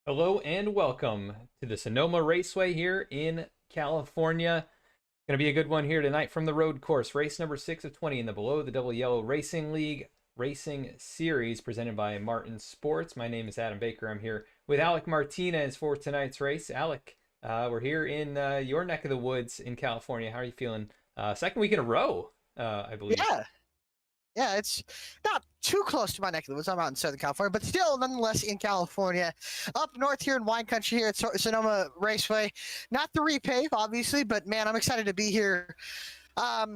Hello and welcome to the Sonoma Raceway here in California. Going to be a good one here tonight from the road course. Race number 6 of 20 in the Below the Double Yellow Racing League Racing Series presented by Martin Sports. My name is Adam Baker. I'm here with Alec Martinez for tonight's race. Alec, we're here in your neck of the woods in California. How are you feeling? Second week in a row, I believe. Yeah, yeah, it's not too close to my neck of the woods. I'm out in Southern California, but still, nonetheless, in California, up north here in wine country here at Sonoma Raceway. Not the repave, obviously, but man, I'm excited to be here. I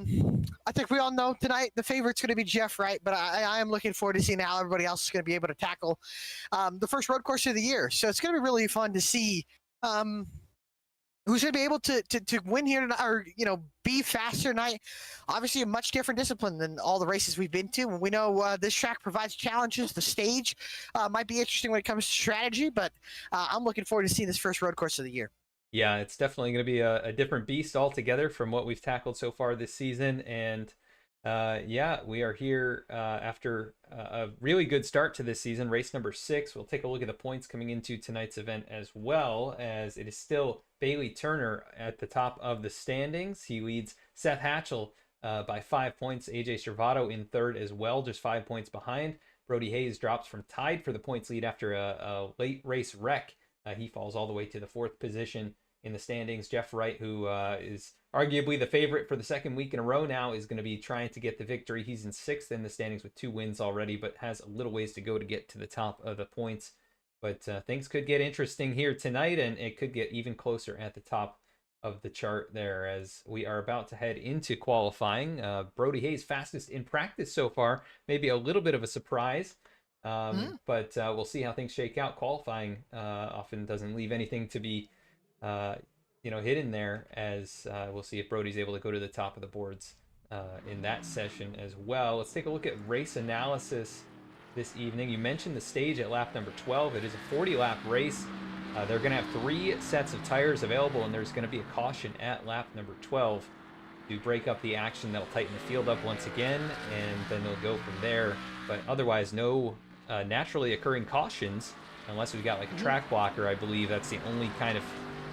think we all know tonight the favorite's going to be Jeff Wright, but I am looking forward to seeing how everybody else is going to be able to tackle the first road course of the year. So it's going to be really fun to see. Who's going to be able to win here tonight, or be faster tonight? Obviously, a much different discipline than all the races we've been to. And we know this track provides challenges. The stage might be interesting when it comes to strategy, but I'm looking forward to seeing this first road course of the year. Yeah, it's definitely going to be a different beast altogether from what we've tackled so far this season. And yeah, we are here after a really good start to this season, race number 6. We'll take a look at the points coming into tonight's event as well, as it is still Bailey Turner at the top of the standings. He leads Seth Hatchell by 5 points. AJ Servato in third as well, just 5 points behind. Brody Hayes drops from tied for the points lead after a late race wreck. He falls all the way to the 4th position in the standings. Jeff Wright, who is arguably the favorite for the second week in a row now, is going to be trying to get the victory. He's in 6th in the standings with 2 wins already, but has a little ways to go to get to the top of the points. But things could get interesting here tonight, and it could get even closer at the top of the chart there as we are about to head into qualifying. Brody Hayes, fastest in practice so far. Maybe a little bit of a surprise. But we'll see how things shake out. Qualifying often doesn't leave anything to be hidden there, as we'll see if Brody's able to go to the top of the boards in that session as well. Let's take a look at race analysis this evening. You mentioned the stage at lap number 12. It is a 40-lap race. They're going to have 3 sets of tires available, and there's going to be a caution at lap number 12 to break up the action. They'll tighten the field up once again, and then they'll go from there. But otherwise, no naturally occurring cautions, unless we've got like a track blocker. I believe that's the only kind of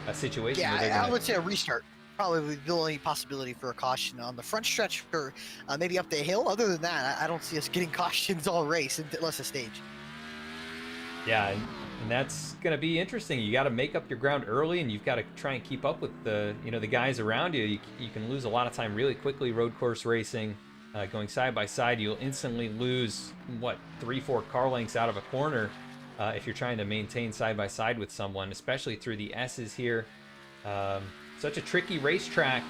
a situation. Yeah, I would say a restart. Probably the only possibility for a caution on the front stretch, or maybe up the hill. Other than that, I don't see us getting cautions all race unless a stage. Yeah, and that's going to be interesting. You got to make up your ground early, and you've got to try and keep up with the the guys around you. You can lose a lot of time really quickly road course racing. Going side by side, you'll instantly lose 3-4 car lengths out of a corner if you're trying to maintain side by side with someone, especially through the S's here. Such a tricky racetrack,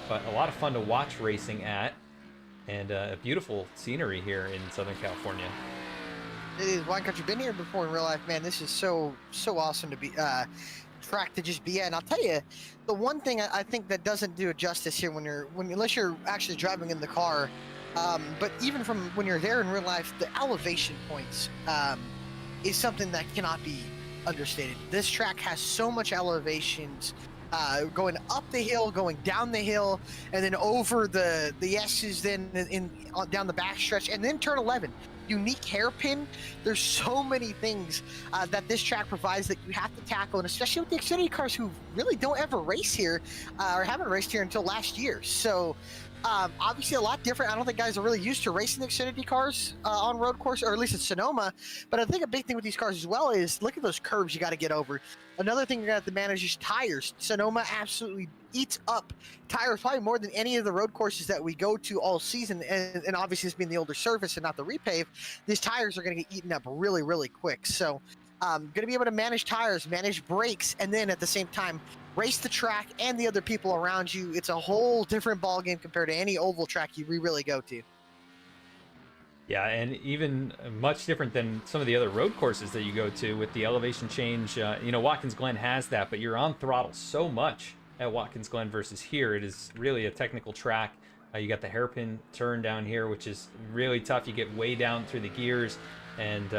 but a lot of fun to watch racing at, and a beautiful scenery here in Southern California. It is wine country. Been here before in real life, man. This is so awesome to be track to just be at. And I'll tell you, the one thing I think that doesn't do it justice here unless you're actually driving in the car, but even from when you're there in real life, the elevation points is something that cannot be understated. This track has so much elevations. Going up the hill, going down the hill, and then over the S's, then down the backstretch, and then turn 11. Unique hairpin. There's so many things that this track provides that you have to tackle, and especially with the Xfinity cars who really don't ever race here or haven't raced here until last year. So obviously a lot different. I don't think guys are really used to racing the Xfinity cars on road course, or at least at Sonoma. But I think a big thing with these cars as well is look at those curves you got to get over. Another thing you're going to have to manage is tires. Sonoma absolutely eats up tires, probably more than any of the road courses that we go to all season. And obviously this being the older surface and not the repave, these tires are going to get eaten up really, really quick. So going to be able to manage tires, manage brakes, and then at the same time, race the track and the other people around you. It's a whole different ball game compared to any oval track you really go to. Yeah, and even much different than some of the other road courses that you go to with the elevation change. Watkins Glen has that, but you're on throttle so much at Watkins Glen versus here. It is really a technical track. You got the hairpin turn down here, which is really tough. You get way down through the gears. And,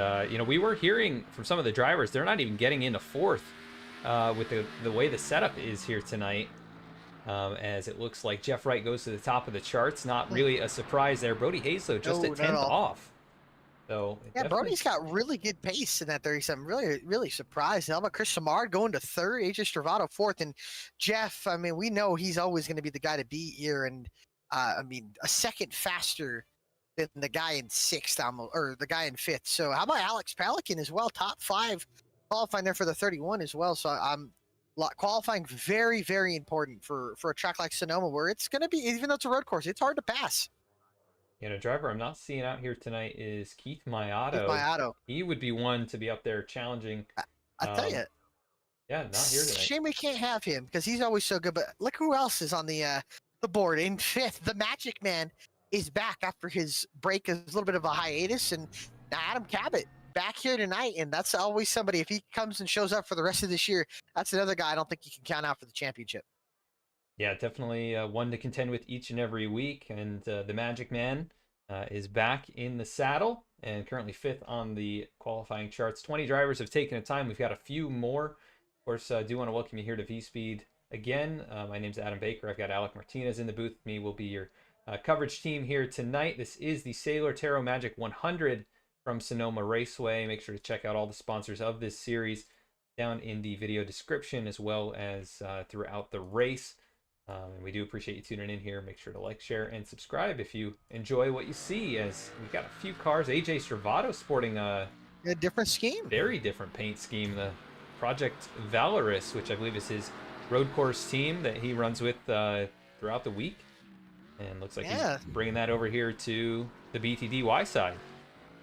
we were hearing from some of the drivers, they're not even getting into 4th with the way the setup is here tonight. As it looks like Jeff Wright goes to the top of the charts. Not really a surprise there. Brody Hayes, though, just a 10th off. So Yeah, definitely, Brody's got really good pace in that 37. Really, really surprised. How about Chris Samard going to third, AJ Stravato fourth, and Jeff? I mean, we know he's always going to be the guy to beat here, and I mean, a second faster than the guy in sixth, or the guy in fifth. So how about Alex Pelican as well, top five, qualifying there for the 31 as well. So qualifying very, very important for a track like Sonoma, where it's going to be, even though it's a road course, it's hard to pass. driver I'm not seeing out here tonight is Keith Keith Mayato. Mayato. He would be one to be up there challenging. I tell you, Yeah, not here tonight. shame we can't have him because he's always so good. But look who else is on the board in fifth. The Magic Man is back after his break, a little bit of a hiatus, and now Adam Cabot back here tonight, and that's always somebody. If he comes and shows up for the rest of this year, that's another guy I don't think you can count out for the championship. Yeah, definitely one to contend with each and every week. And the Magic Man is back in the saddle and currently fifth on the qualifying charts. 20 drivers have taken a time. We've got a few more. Of course, I do want to welcome you here to VSPEED again. My name's Adam Baker. I've got Alec Martinez in the booth. Me will be your coverage team here tonight. This is the Sailor Tarot Magic 100 from Sonoma Raceway. Make sure to check out all the sponsors of this series down in the video description, as well as throughout the race. And we do appreciate you tuning in here. Make sure to like, share, and subscribe if you enjoy what you see, as we've got a few cars. AJ Stravato sporting a different scheme. Very different paint scheme. The Project Valorous, which I believe is his road course team that he runs with throughout the week. And looks like he's bringing that over here to the BTDY side.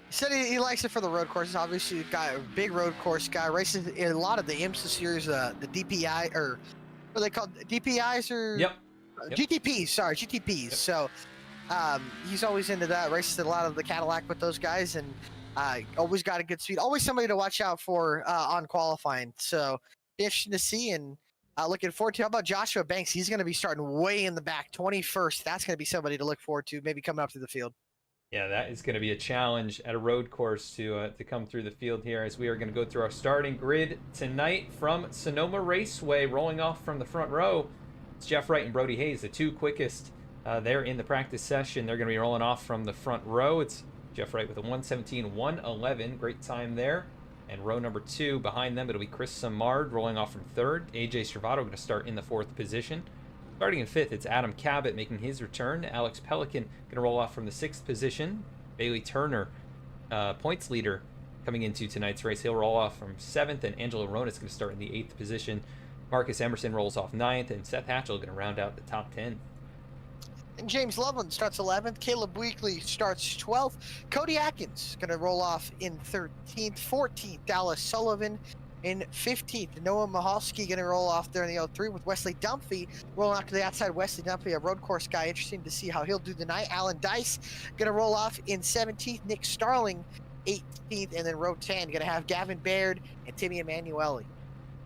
He said he likes it for the road courses. Obviously, the guy, a big road course guy, races in a lot of the IMSA series, the DPI, or what are they called? DPIs or Yep. GTPs? Sorry, GTPs. Yep. So he's always into that. Races a lot of the Cadillac with those guys, and always got a good speed. Always somebody to watch out for on qualifying. So interesting to see, and looking forward to. How about Joshua Banks? He's going to be starting way in the back, 21st. That's going to be somebody to look forward to. Maybe coming up to the field. Yeah, that is going to be a challenge at a road course to come through the field here, as we are going to go through our starting grid tonight from Sonoma Raceway. Rolling off from the front row, it's Jeff Wright and Brody Hayes, the two quickest there in the practice session. They're going to be rolling off from the front row. It's Jeff Wright with a 1:17.111, great time there. And row number 2 behind them, it'll be Chris Samard rolling off from third. AJ Stravato going to start in the 4th position. Starting in 5th, it's Adam Cabot making his return. Alex Pelican going to roll off from the 6th position. Bailey Turner, points leader, coming into tonight's race. He'll roll off from 7th, and Angelo Ronas going to start in the 8th position. Marcus Emerson rolls off 9th, and Seth Hatchell going to round out the top 10. And James Loveland starts 11th. Caleb Weekly starts 12th. Cody Atkins going to roll off in 13th. 14th, Dallas Sullivan in 15th. Noah Mahalski going to roll off there in the 03 with Wesley Dunphy rolling out to the outside. Wesley Dunphy, a road course guy. Interesting to see how he'll do tonight. Alan Dice going to roll off in 17th. Nick Starling 18th. And then row 10 going to have Gavin Baird and Timmy Emanuele.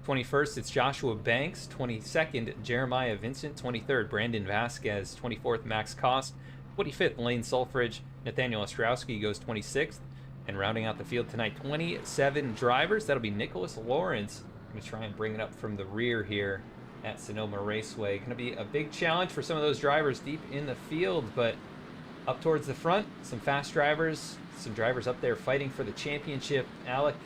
21st, it's Joshua Banks. 22nd, Jeremiah Vincent. 23rd, Brandon Vasquez. 24th, Max Cost. 25th, Lane Sulfridge. Nathaniel Ostrowski goes 26th. And rounding out the field tonight, 27 drivers. That'll be Nicholas Lawrence. Going to try and bring it up from the rear here at Sonoma Raceway. Going to be a big challenge for some of those drivers deep in the field, but up towards the front, some fast drivers, some drivers up there fighting for the championship. Alec,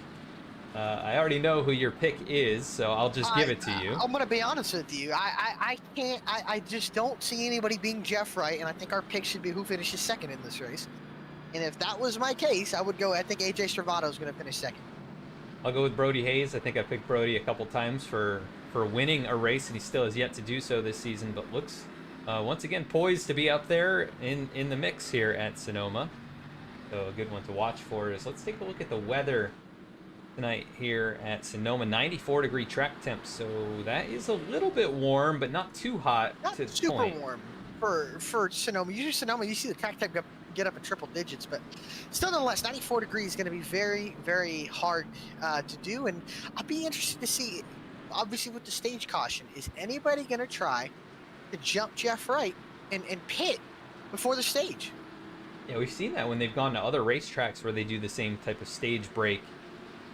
I already know who your pick is, so I'll just give it to you. I'm going to be honest with you. I just don't see anybody being Jeff Wright, and I think our pick should be who finishes second in this race. And if that was my case, I would go, I think AJ Stravato is going to finish second. I'll go with Brody Hayes. I think I picked Brody a couple times for winning a race, and he still has yet to do so this season, but looks once again poised to be up there in the mix here at Sonoma. So a good one to watch for is, let's take a look at the weather tonight here at Sonoma. 94-degree track temp, so that is a little bit warm, but not too hot. Not to super point. warm for Sonoma. Usually Sonoma, you see the track temp get up in triple digits, but still nonetheless, 94 degrees is going to be very, very hard to do. And I'll be interested to see, obviously with the stage caution, is anybody going to try to jump Jeff Wright and pit before the stage? Yeah, we've seen that when they've gone to other racetracks where they do the same type of stage break,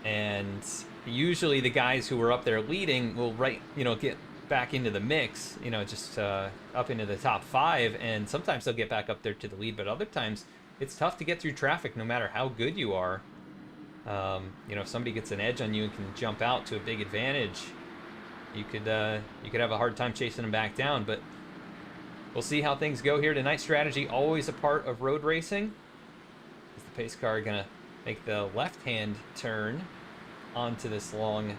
and usually the guys who were up there leading will get back into the mix, just up into the top 5, and sometimes they'll get back up there to the lead, but other times it's tough to get through traffic no matter how good you are. You know, if somebody gets an edge on you and can jump out to a big advantage, you could have a hard time chasing them back down. But we'll see how things go here tonight. Strategy always a part of road racing. Is the pace car gonna make the left-hand turn onto this long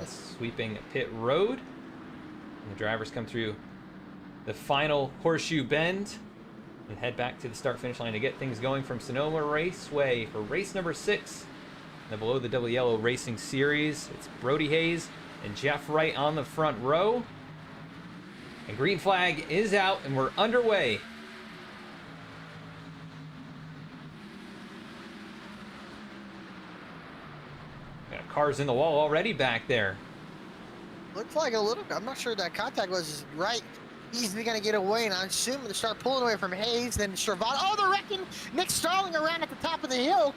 sweeping pit road? And the drivers come through the final horseshoe bend and head back to the start-finish line to get things going from Sonoma Raceway for race number 6. The Below the Double Yellow Racing Series. It's Brody Hayes and Jeff Wright on the front row. And green flag is out, and we're underway. Got cars in the wall already back there. Looks like a little. I'm not sure that contact was right. Easily going to get away, and I'm assuming to start pulling away from Hayes. Then Stravado. Oh, they're wrecking Nick Starling around at the top of the hill.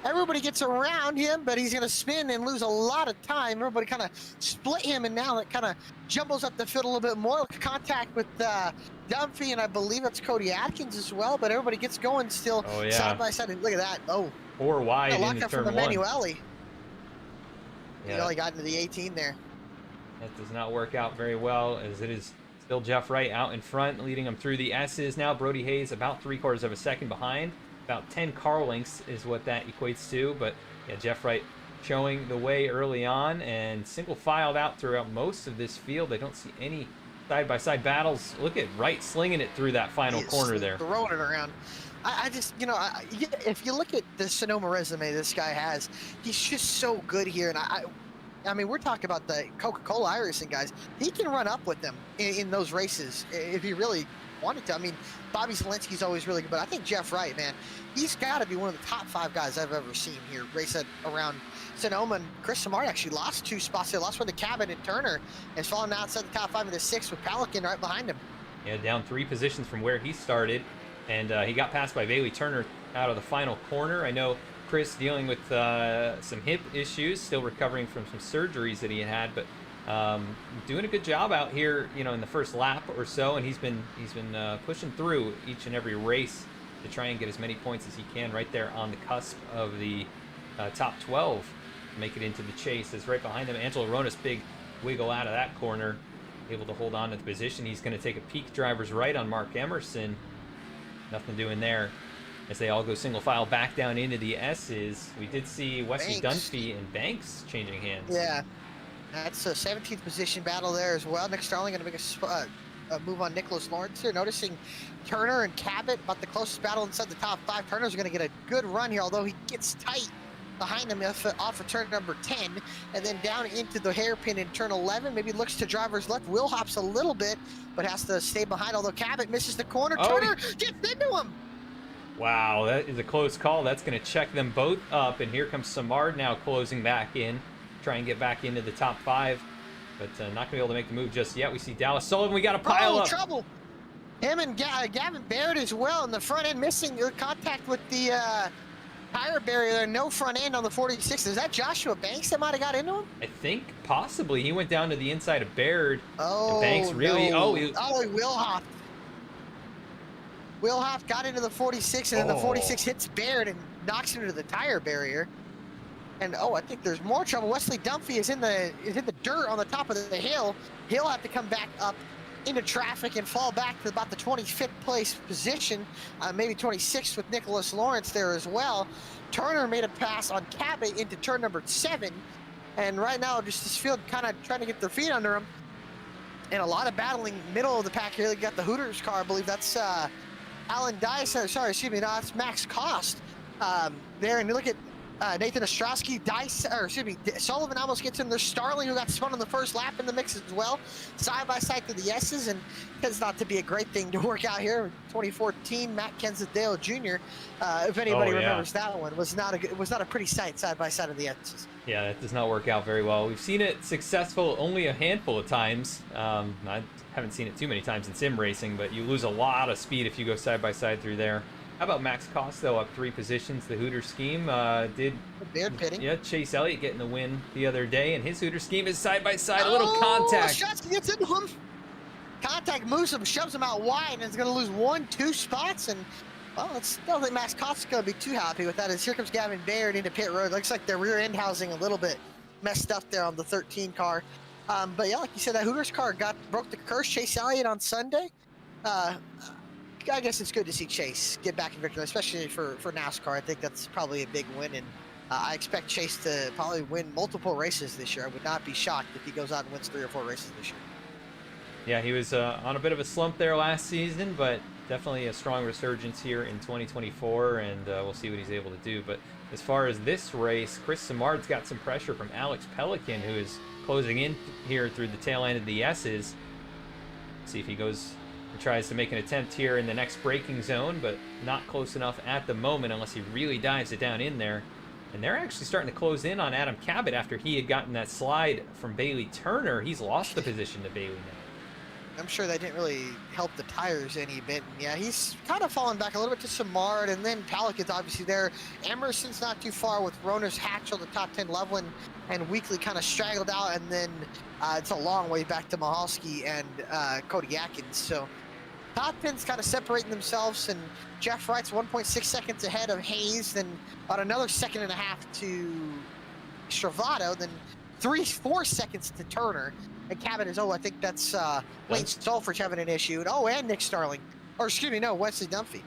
Everybody gets around him, but he's going to spin and lose a lot of time. Everybody kind of split him, and now it kind of jumbles up the field a little bit more. Contact with Dunphy, and I believe that's Cody Atkins as well. But everybody gets going still side by side. And look at that. Oh, 4 wide into turn 1. Emanuele. Yeah. He only got into the 18 there. That does not work out very well, as it is still Jeff Wright out in front, leading him through the S's now. Brody Hayes about 3/4 of a second behind. About 10 car lengths is what that equates to. But yeah, Jeff Wright showing the way early on and single filed out throughout most of this field. I don't see any side-by-side battles. Look at Wright slinging it through that final corner there. Throwing it around. I just, you know, if you look at the Sonoma resume this guy has, he's just so good here. And I mean, we're talking about the Coca-Cola iRacing guys. He can run up with them in those races if he really wanted to. I mean, Bobby Zielinski's always really good, but I think Jeff Wright, man, he's got to be one of the top 5 guys I've ever seen here race around Sonoma. And Chris Samard actually lost 2 spots. They lost one to Cabot and Turner, and falling outside the top 5 into 6 with Pelican right behind him. Yeah, down 3 positions from where he started, and he got passed by Bailey Turner out of the final corner. I know Chris dealing with some hip issues, still recovering from some surgeries that he had, but doing a good job out here, you know, in the first lap or so, and he's been pushing through each and every race to try and get as many points as he can, right there on the cusp of the top 12 to make it into the chase. As right behind him, Angelo Ronas, big wiggle out of that corner, able to hold on to the position. He's going to take a peek driver's right on Mark Emerson. Nothing doing there as they all go single file back down into the S's. We did see Wesley Dunphy and Banks changing hands. Yeah, that's a 17th position battle there as well. Nick Starling going to make a move on Nicholas Lawrence here. Noticing Turner and Cabot about the closest battle inside the top 5. Turner's going to get a good run here, although he gets tight behind him off of turn number 10, and then down into the hairpin in turn 11. Maybe looks to driver's left. Will hops a little bit, but has to stay behind, although Cabot misses the corner. Turner gets into him. Wow, that is a close call. That's going to check them both up, and here comes Samard now closing back in, try and get back into the top 5, but not going to be able to make the move just yet. We see Dallas Sullivan. We got a pile up. Trouble. Him and Gavin Barrett as well in the front end, missing contact with the tire barrier there. No front end on the 46. Is that Joshua Banks that might have got into him? I think possibly. He went down to the inside of Baird. Oh, and Banks really. No. He will hop. Will Hoff got into the 46, and then the 46 hits Baird and knocks him into the tire barrier. And I think there's more trouble. Wesley Dunphy is in the dirt on the top of the hill. He'll have to come back up into traffic and fall back to about the 25th place position, maybe 26th with Nicholas Lawrence there as well. Turner made a pass on Cabot into turn number 7, and right now just this field kind of trying to get their feet under him. And a lot of battling middle of the pack here. They got the Hooters car, I believe that's Alan Dice, sorry, excuse me, no, that's Max Cost there. And you look at Nathan Ostrowski, Sullivan almost gets in there. Starling, who got spun on the first lap in the mix as well. Side by side to the S's, and tends not to be a great thing to work out here. 2014, Matt Kenseth Jr., if anybody remembers that one, was not a pretty sight side by side of the S's. Yeah, that does not work out very well. We've seen it successful only a handful of times. I haven't seen it too many times in sim racing, but you lose a lot of speed if you go side by side through there. How about Max Cost, though, up 3 positions? The Hooter scheme did pitting. Yeah, Chase Elliott getting the win the other day, and his Hooter scheme is side by side. A little contact. Ostrowski gets into him. Contact moves him, shoves him out wide, and is going to lose 1-2 spots. And Well, I don't think Max Cott's going to be too happy with that. As here comes Gavin Baird into pit road. Looks like their rear end housing a little bit messed up there on the 13 car. But yeah, like you said, that Hooters car broke the curse. Chase Elliott on Sunday. I guess it's good to see Chase get back in victory, especially for NASCAR. I think that's probably a big win, and I expect Chase to probably win multiple races this year. I would not be shocked if he goes out and wins 3 or 4 races this year. Yeah, he was on a bit of a slump there last season, but definitely a strong resurgence here in 2024, and we'll see what he's able to do. But as far as this race, Chris Simard's got some pressure from Alex Pelican, who is closing in here through the tail end of the S's. See if he goes and tries to make an attempt here in the next braking zone, but not close enough at the moment unless he really dives it down in there. And they're actually starting to close in on Adam Cabot after he had gotten that slide from Bailey Turner. He's lost the position to Bailey now. I'm sure that didn't really help the tires any bit. And yeah, he's kind of fallen back a little bit to Simard, and then Pelican's obviously there. Emerson's not too far with Roner's Hatchell, the top 10 Loveland, and Weekly kind of straggled out, and then it's a long way back to Mahalski and Cody Atkins. So top 10's kind of separating themselves, and Jeff Wright's 1.6 seconds ahead of Hayes, then about another 1.5 seconds to Stravato, then 3-4 seconds to Turner. And Cabot is, I think that's Wayne Stolfridge having an issue. And Nick Starling. Or excuse me, no, Wesley Dunphy.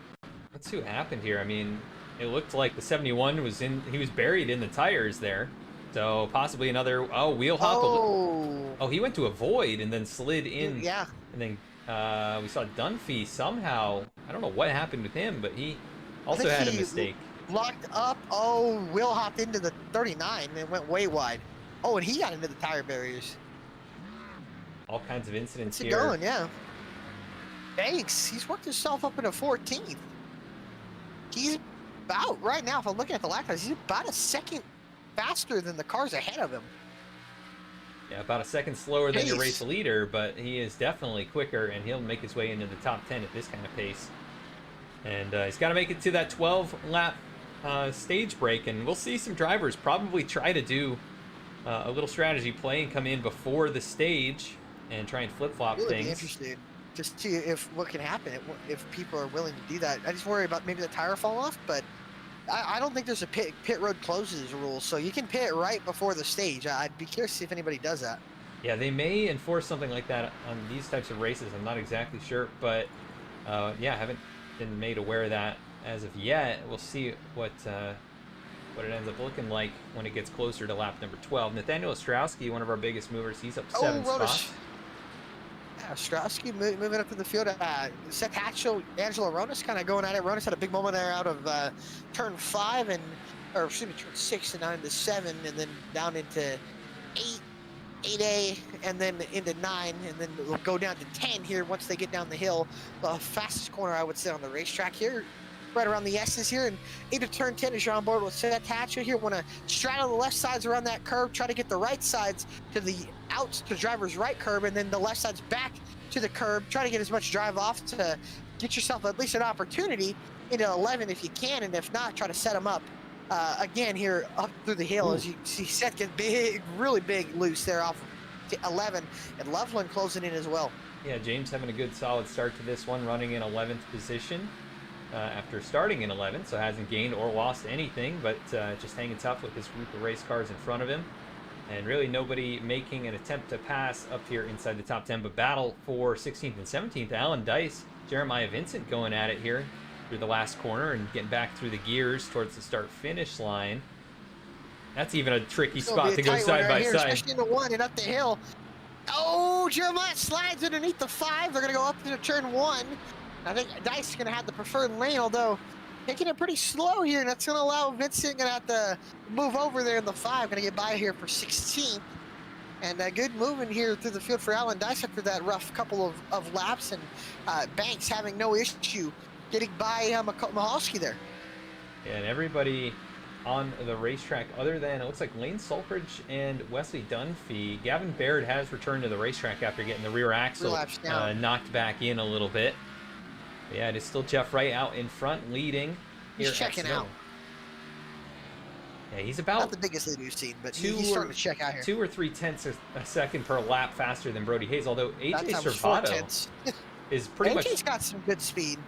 Let's see what happened here. I mean, it looked like the 71 was he was buried in the tires there. So possibly another, wheel hop. Oh, he went to a void and then slid in. Yeah. And then we saw Dunphy somehow, I don't know what happened with him, but he also had a mistake. Locked up, wheel hopped into the 39 and went way wide. Oh, and he got into the tire barriers. All kinds of incidents here. What's going, yeah. Thanks. He's worked himself up into 14th. He's about, right now, if I'm looking at the lap times, he's about a second faster than the cars ahead of him. Yeah, about a second slower than your race leader, but he is definitely quicker, and he'll make his way into the top 10 at this kind of pace. And he's got to make it to that 12-lap stage break, and we'll see some drivers probably try to do a little strategy play and come in before the stage and try and flip-flop things. Really interesting to see what can happen if people are willing to do that. I just worry about maybe the tire fall off, but I don't think there's a pit road closes rule, so you can pit right before the stage. I'd be curious to see if anybody does that. Yeah, they may enforce something like that on these types of races. I'm not exactly sure, but yeah, I haven't been made aware of that as of yet. We'll see what it ends up looking like when it gets closer to lap number 12. Nathaniel Ostrowski, one of our biggest movers, he's up 7 spots. Yeah, Ostrowski moving up to the field. Seth Hatchell, Angelo Ronas kind of going at it. Ronas had a big moment there out of turn 5 turn 6 and down into 7, and then down into 8A, and then into 9, and then we'll go down to 10 here once they get down the hill. The fastest corner, I would say, on the racetrack here. Right around the S's here, and into turn 10 as you're on board with Seth Hatcher here. Want to straddle the left sides around that curve, try to get the right sides to the outs to driver's right curb, and then the left sides back to the curb. Try to get as much drive off to get yourself at least an opportunity into 11 if you can, and if not, try to set them up again here up through the hill. As you see Seth get big, really big loose there off of 11, and Loveland closing in as well. Yeah, James having a good solid start to this one, running in 11th position. After starting in 11th, so hasn't gained or lost anything, but just hanging tough with this group of race cars in front of him. And really nobody making an attempt to pass up here inside the top 10, but battle for 16th and 17th. Alan Dice, Jeremiah Vincent going at it here through the last corner and getting back through the gears towards the start-finish line. That's even a tricky spot to go side by side. Especially in the 1 and up the hill. Oh, Jeremiah slides underneath the 5. They're going to go up to turn 1. I think Dice is going to have the preferred lane, although taking it pretty slow here, and that's going to allow Vincent going to have to move over there in the 5. Going to get by here for 16th. And a good movement here through the field for Alan Dice after that rough couple of laps, and Banks having no issue getting by Mahalski there. Yeah, and everybody on the racetrack other than, it looks like Lane Sulfridge and Wesley Dunphy. Gavin Baird has returned to the racetrack after getting the rear axle knocked back in a little bit. Yeah, it is still Jeff Wright out in front, leading. He's checking out. Yeah, he's about not the biggest lead we've seen, but he's starting to check out here. 2 or 3 tenths a second per lap faster than Brody Hayes, although AJ Servato is pretty much. AJ's got some good speed.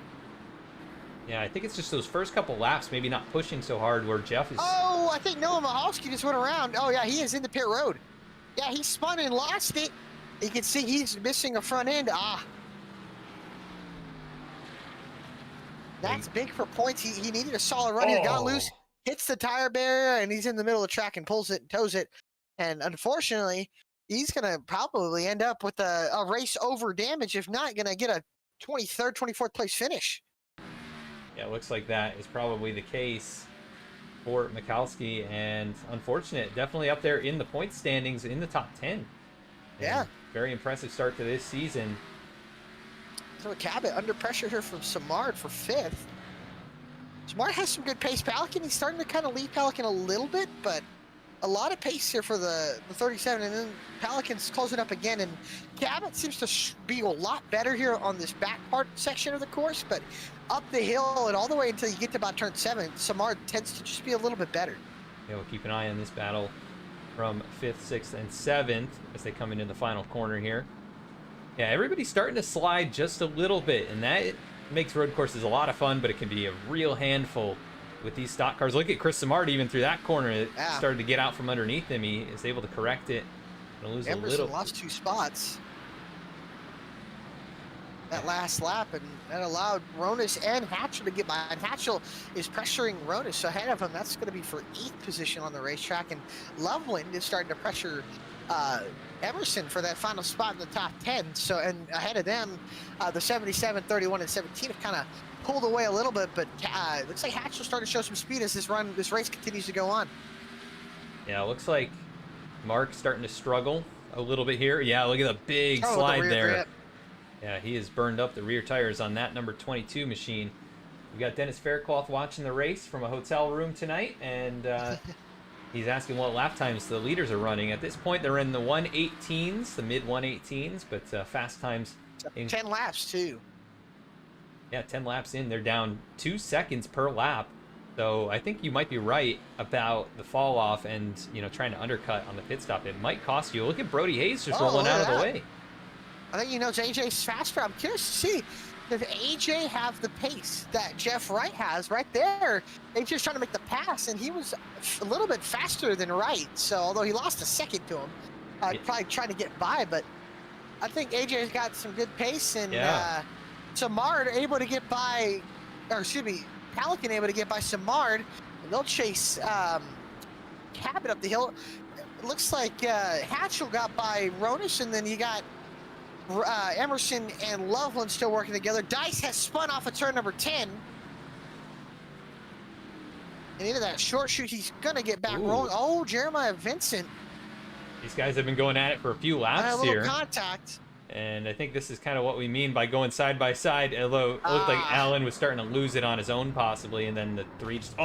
Yeah, I think it's just those first couple laps, maybe not pushing so hard where Jeff is. Oh, I think Noah Mahalski just went around. Oh, yeah, he is in the pit road. Yeah, he spun and lost it. You can see he's missing a front end. Ah. That's big for points. He needed a solid run. He got loose, hits the tire barrier, and he's in the middle of the track and pulls it and tows it. And unfortunately, he's going to probably end up with a race over damage, if not going to get a 23rd, 24th place finish. Yeah, it looks like that is probably the case for Michalski, and unfortunate, definitely up there in the point standings in the top 10. And yeah. Very impressive start to this season. So Cabot under pressure here from Samard for 5th. Samard has some good pace. Pelican, he's starting to kind of lead Pelican a little bit, but a lot of pace here for the 37, and then Pelican's closing up again, and Cabot seems to be a lot better here on this back part section of the course, but up the hill and all the way until you get to about turn 7, Samard tends to just be a little bit better. Yeah, we'll keep an eye on this battle from 5th, 6th, and 7th as they come into the final corner here. Yeah, everybody's starting to slide just a little bit, and that makes road courses a lot of fun, but it can be a real handful with these stock cars. Look at Chris Samard even through that corner. It started to get out from underneath him. He is able to correct it. Gonna lose Emerson a little. lost 2 spots that last lap, and that allowed Ronis and Hatchell to get by. And Hatchell is pressuring Ronis ahead of him. That's going to be for 8th position on the racetrack. And Loveland is starting to pressure Emerson for that final spot in the top 10. So, and ahead of them, the 77, 31, and 17 have kind of pulled away a little bit, but it looks like Hatchell starting to show some speed as this race continues to go on. Yeah, it looks like Mark's starting to struggle a little bit here. Yeah, look at the big slide there. Grip. Yeah, he has burned up the rear tires on that number 22 machine. We got Dennis Faircloth watching the race from a hotel room tonight, and he's asking what lap times the leaders are running. At this point, they're in the 118s, the mid 118s, but fast times. 10 laps, too. Yeah, 10 laps in, they're down 2 seconds per lap. So I think you might be right about the fall off and, you know, trying to undercut on the pit stop. It might cost you. Look at Brody Hayes just rolling out of the way. I think he knows AJ's faster. I'm curious to see, does AJ have the pace that Jeff Wright has right there? AJ's trying to make the pass, and he was a little bit faster than Wright. So although he lost a second to him, probably trying to get by, but I think AJ's got some good pace, and Samard able to get by, or excuse me, Pelican able to get by Samard, and they'll chase Cabot up the hill. It looks like Hatchell got by Ronis, and then you got Emerson and Loveland still working together. Dice has spun off of turn number 10. And into that short shoot, he's going to get back rolling. Oh, Jeremiah Vincent. These guys have been going at it for a few laps here. Contact. And I think this is kind of what we mean by going side by side. Although it looked like Allen was starting to lose it on his own possibly. And then the 3 just,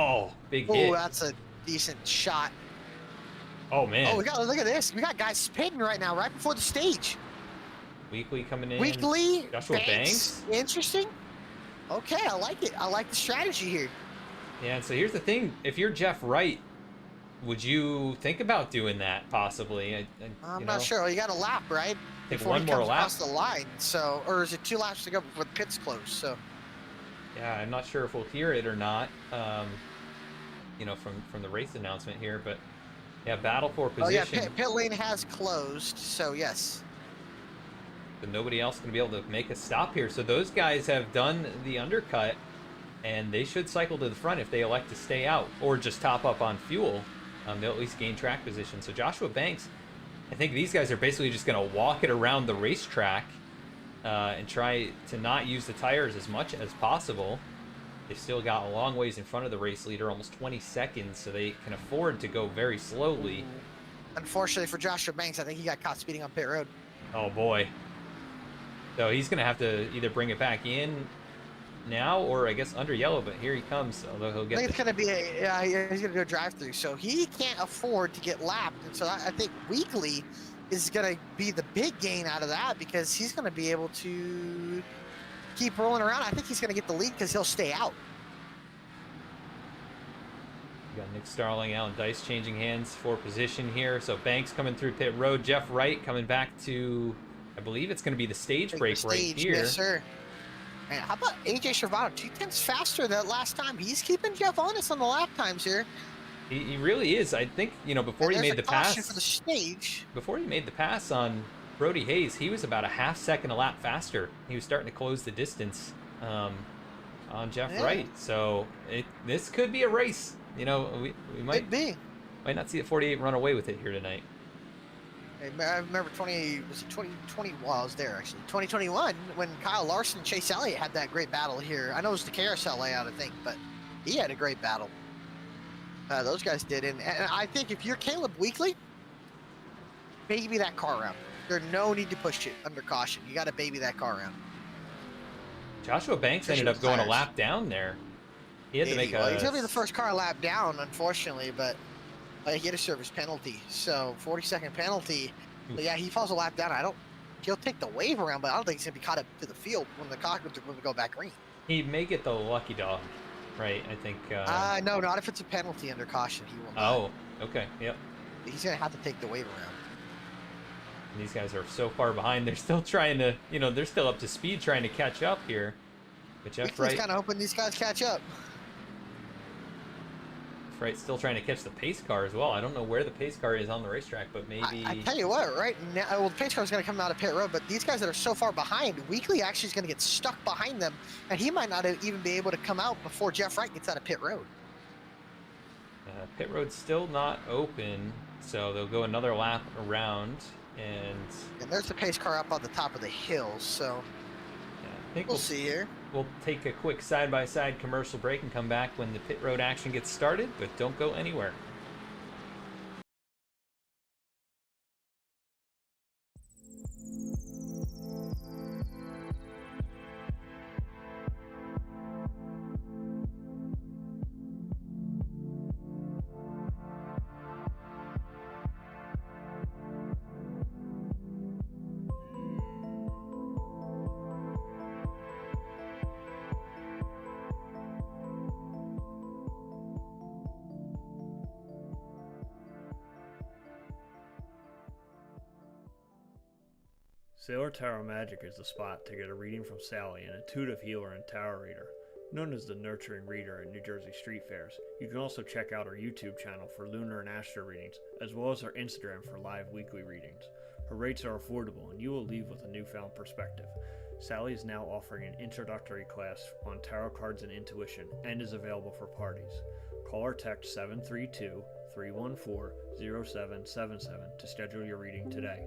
big hit. Oh, that's a decent shot. Oh, man. Oh, look at this. We got guys spinning right now, right before the stage. Weekly coming in. Weekly. Joshua Banks. Interesting. Okay, I like it. I like the strategy here. Yeah, so here's the thing. If you're Jeff Wright, would you think about doing that possibly? I'm not sure. Well, you got a lap, right? Take before one he more comes lap. across the line. So, or is it 2 laps to go before the pit's closed? So. Yeah, I'm not sure if we'll hear it or not. You know, from the race announcement here, but yeah, battle for position. Oh yeah, pit lane has closed. So yes. But nobody else going to be able to make a stop here. So those guys have done the undercut, and they should cycle to the front if they elect to stay out or just top up on fuel. They'll at least gain track position. So Joshua Banks, I think these guys are basically just going to walk it around the racetrack and try to not use the tires as much as possible. They've still got a long ways in front of the race leader, almost 20 seconds, so they can afford to go very slowly. Unfortunately for Joshua Banks, I think he got caught speeding on pit road. Oh, boy. So he's going to have to either bring it back in now or I guess under yellow, but here he comes, although he'll get I think it's going to be he's going to do a drive-through, so he can't afford to get lapped. And so I think Weekly is going to be the big gain out of that because he's going to be able to keep rolling around. I think he's going to get the lead because he'll stay out. You got Nick Starling, Alan Dice changing hands for position here. So Banks coming through pit road. Jeff Wright coming back to, I believe it's going to be the stage break right here. Yes, sir. And how about AJ Cervano? 2/10 faster that last time. He's keeping Jeff honest on the lap times here. He really is. I think, you know, before he made the pass for the stage. Before he made the pass on Brody Hayes, he was about a half second a lap faster. He was starting to close the distance on Jeff Wright. So this could be a race. You know, we might not see a 48 run away with it here tonight. I remember 2020, well, I was there actually. 2021 when Kyle Larson and Chase Elliott had that great battle here. I know it was the carousel layout, I think, but he had a great battle. Those guys did, and I think if you're Caleb Weekly, baby that car around. There's no need to push it under caution. You got to baby that car around. Joshua Banks ended up going a lap down there. He had to make he's gonna be the first car lap down, unfortunately, but he had a service penalty, so 40-second penalty. But yeah, he falls a lap down. He'll take the wave around, but I don't think he's gonna be caught up to the field when the car will go back green. He may get the lucky dog, right? I think. No, not if it's a penalty under caution. He will not. Oh, okay, yep. He's gonna have to take the wave around. And these guys are so far behind. They're still trying to, you know, they're still up to speed trying to catch up here. But Jeff Wright, kind of hoping these guys catch up. Wright's still trying to catch the pace car as well. I don't know where the pace car is on the racetrack, but maybe. I tell you what, right now, well, the pace car is going to come out of pit road, but these guys that are so far behind, Weekly actually is going to get stuck behind them, and he might not even be able to come out before Jeff Wright gets out of pit road. Pit road's still not open, so they'll go another lap around, and there's the pace car up on the top of the hill, so yeah, I think we'll see here. We'll take a quick side-by-side commercial break and come back when the pit road action gets started, but don't go anywhere. Sailor Tarot Magic is the spot to get a reading from Sally, an intuitive healer and tarot reader. Known as the Nurturing Reader at New Jersey street fairs, you can also check out our YouTube channel for lunar and astro readings, as well as our Instagram for live weekly readings. Her rates are affordable, and you will leave with a newfound perspective. Sally is now offering an introductory class on tarot cards and intuition, and is available for parties. Call or text 732-314-0777 to schedule your reading today.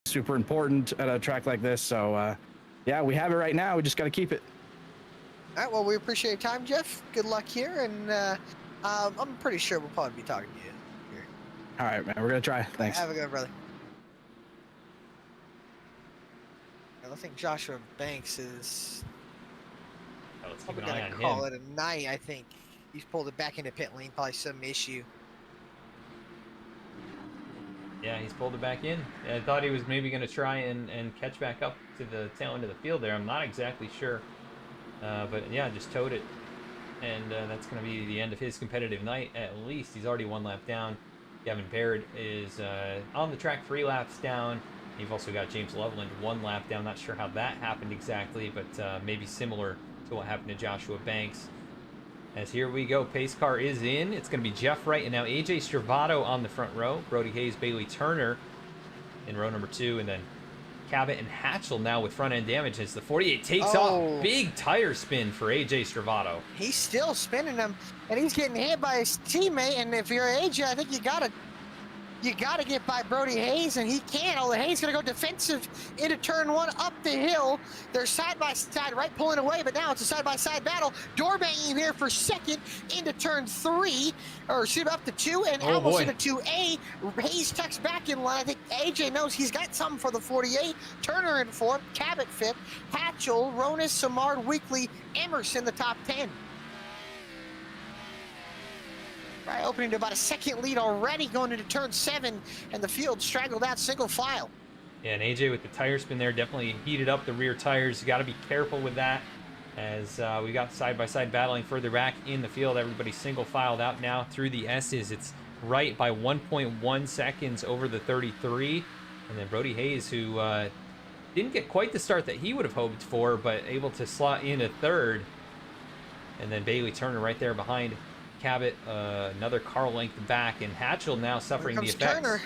super important at a track like this. So, yeah, we have it right now. We just got to keep it. All right, well, we appreciate your time, Jeff. Good luck here, and I'm pretty sure we'll probably be talking to you here. All right, man. We're going to try. Thanks. Have a good one, brother. I think Joshua Banks is Let's keep probably an eye going to on call him. it a night, I think. He's pulled it back into pit lane, probably some issue. Yeah, he's pulled it back in. I thought he was maybe going to try and catch back up to the tail end of the field there. I'm not exactly sure. But yeah, just towed it. And that's going to be the end of his competitive night, at least. He's already 1 lap down. Gavin Baird is on the track 3 laps down. You've also got James Loveland 1 lap down. Not sure how that happened exactly, but maybe similar to what happened to Joshua Banks. As here we go, pace car is in. It's going to be Jeff Wright and now AJ Stravato on the front row. Brody Hayes, Bailey Turner in row number 2, and then Cabot and Hatchell now with front end damage as the 48 takes off. Big tire spin for AJ Stravato. He's still spinning them, and he's getting hit by his teammate. And if you're AJ, I think you gotta get by Brody Hayes, and he can't. Although Hayes gonna go defensive into turn 1 up the hill. They're side by side, right, pulling away, but now it's a side by side battle. Door banging here for second into turn 3, or shoot up to 2, and almost into 2A. Hayes tucks back in line. I think AJ knows he's got something for the 48. Turner in 4th, Cabot 5th, Hatchell, Ronis, Samard, Weekly, Emerson the top 10. Right, opening to about a second lead already going into turn 7, and the field straggled out single file. Yeah, and AJ with the tire spin there definitely heated up the rear tires. You got to be careful with that as we got side-by-side battling further back in the field. Everybody single filed out now through the S's. It's right by 1.1 seconds over the 33. And then Brody Hayes, who didn't get quite the start that he would have hoped for, but able to slot in a 3rd. And then Bailey Turner right there behind Cabot, another car length back, and Hatchell now suffering the effects.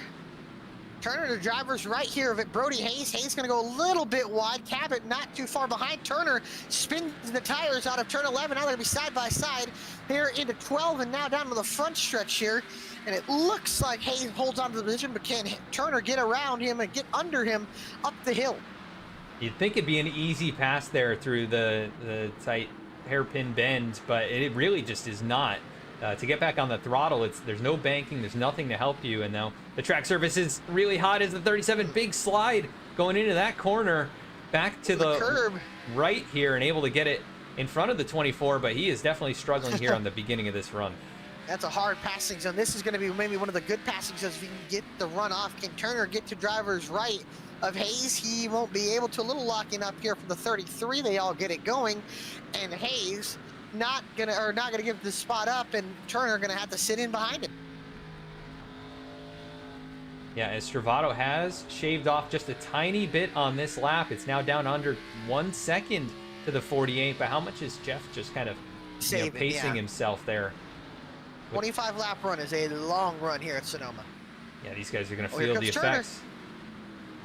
Turner, the driver's right here of it. Brody Hayes. Hayes going to go a little bit wide. Cabot not too far behind. Turner spins the tires out of turn 11. Now they're going to be side by side here into 12, and now down to the front stretch here. And it looks like Hayes holds on to the position, but can Turner get around him and get under him up the hill? You'd think it'd be an easy pass there through the tight hairpin bend, but it really just is not. To get back on the throttle, there's no banking, there's nothing to help you, and now the track surface is really hot as the 37 big slide going into that corner, back to the curb right here, and able to get it in front of the 24, but he is definitely struggling here on the beginning of this run. That's a hard passing zone. This is going to be maybe one of the good passing zones if you can get the run off. Can Turner get to driver's right of Hayes? He won't be able to. A little locking up here for the 33. They all get it going, and Hayes not gonna give the spot up, and Turner gonna have to sit in behind him. Yeah, as Stravato has shaved off just a tiny bit on this lap. It's now down under 1 second to the 48, but how much is Jeff just kind of pacing himself there? 25 lap run is a long run here at Sonoma. Yeah, these guys are gonna feel the effects. Turner.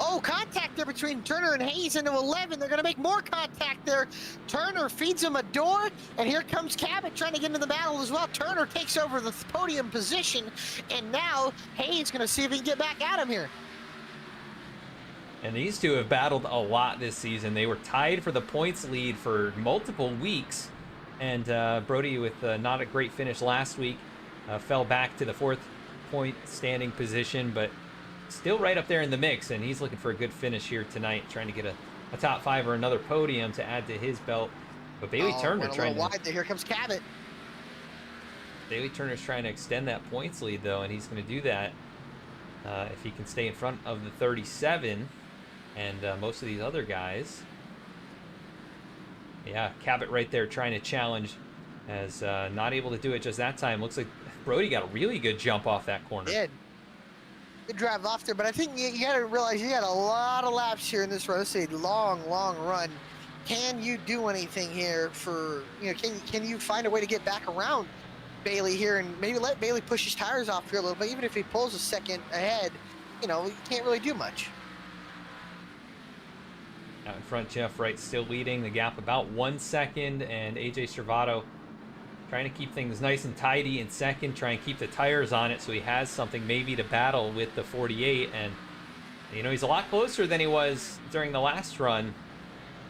Oh, contact there between Turner and Hayes into 11. They're going to make more contact there. Turner feeds him a door, and here comes Cabot trying to get into the battle as well. Turner takes over the podium position, and now Hayes going to see if he can get back at him here. And these two have battled a lot this season. They were tied for the points lead for multiple weeks, and Brody, with not a great finish last week, fell back to the 4th point standing position, but still right up there in the mix, and he's looking for a good finish here tonight, trying to get a top 5 or another podium to add to his belt. But Bailey Turner trying to wide there. Here comes Cabot. Bailey Turner's trying to extend that points lead though, and he's going to do that if he can stay in front of the 37 and most of these other guys. Yeah, Cabot right there trying to challenge, as not able to do it just that time. Looks like Brody got a really good jump off that corner. Did. Good drive off there, but I think you got to realize you got a lot of laps here in this run. It's a long run. Can you do anything here for, can you find a way to get back around Bailey here and maybe let Bailey push his tires off here a little bit? Even if he pulls a second ahead, you can't really do much. Out in front, Jeff Wright still leading the gap about 1 second, and AJ Stravato trying to keep things nice and tidy in second, try and keep the tires on it so he has something maybe to battle with the 48. And You know, he's a lot closer than he was during the last run.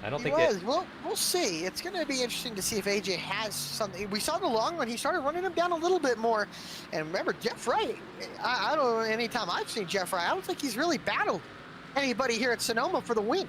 I don't think it was. We'll see. It's going to be interesting to see if AJ has something. We saw in the long run, he started running him down a little bit more. And remember, Jeff Wright, I don't know, anytime I've seen Jeff Wright, I don't think he's really battled anybody here at Sonoma for the win.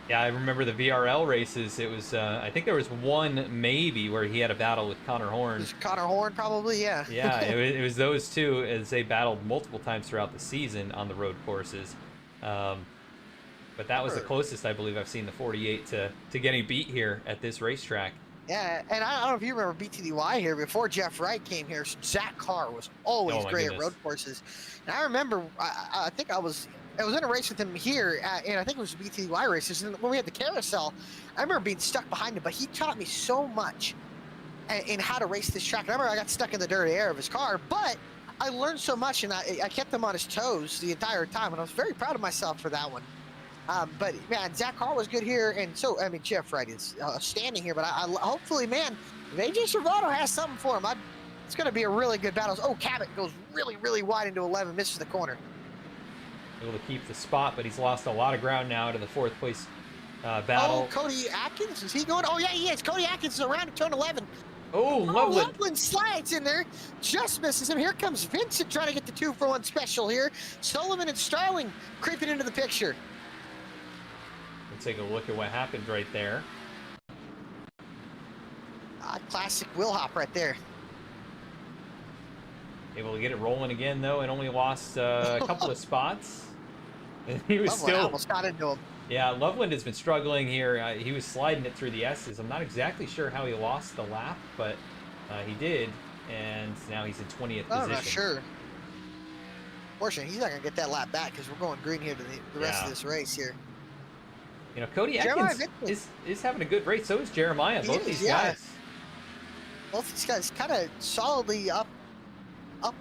Yeah, I remember the VRL races. It was, I think there was one maybe where he had a battle with Connor Horn. Connor Horn, probably, yeah. Yeah, it was those two as they battled multiple times throughout the season on the road courses. But that was the closest I believe I've seen the 48 to getting beat here at this racetrack. Yeah, and I don't know if you remember BTDY here. Before Jeff Wright came here, Zach Carr was always great at road courses. And I remember, I think I was in a race with him here, and I think it was BTDY races. And when we had the carousel, I remember being stuck behind him, but he taught me so much in how to race this track. And I remember I got stuck in the dirty air of his car, but I learned so much, and I kept him on his toes the entire time, and I was very proud of myself for that one. But man, Zach Carr was good here, and so I mean Jeff Wright is standing here. But I hopefully, man, if AJ Servato has something for him, it's going to be a really good battle. Oh, Cabot goes really wide into 11, misses the corner. Able to keep the spot, but he's lost a lot of ground now to the fourth place battle. Oh, Cody Atkins, is he going? Oh yeah, he is. Cody Atkins is around to turn 11. Oh, Loveland. Loveland slides in there, just misses him. Here comes Vincent trying to get the 2-for-1 special here. Sullivan and Starling creeping into the picture. Take a look at what happened right there. Classic wheel hop right there. Able to get it rolling again though, and only lost a couple of spots. And he was Loveland almost got into him. Yeah, Loveland has been struggling here. He was sliding it through the S's. I'm not exactly sure how he lost the lap, but he did, and now he's in 20th position. I'm not sure. Fortunately, he's not going to get that lap back because we're going green here to the rest of this race here. You know, Cody Atkins is having a good race. So is Jeremiah. Both these guys. Both these guys kind of solidly up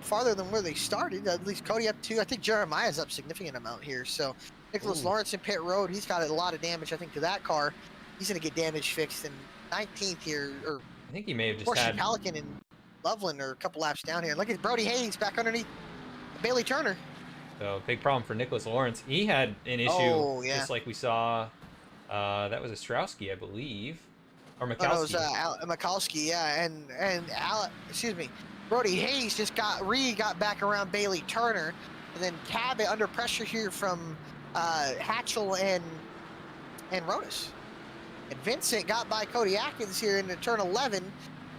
farther than where they started. At least Cody up 2. I think Jeremiah's up significant amount here. So Nicholas Lawrence in pit road. He's got a lot of damage, I think, to that car. He's going to get damage fixed in 19th here. Or I think he may have just had Pelican and Loveland are a couple laps down here. Look at Brody Hayes back underneath Bailey Turner. So big problem for Nicholas Lawrence. He had an issue just like we saw. That was Ostrowski, I believe, or Mikowski. Oh, it was Mikowski, yeah, excuse me. Brody Hayes just got back around Bailey Turner, and then Cabot under pressure here from Hatchell and Rodas. And Vincent got by Cody Atkins here in the turn 11.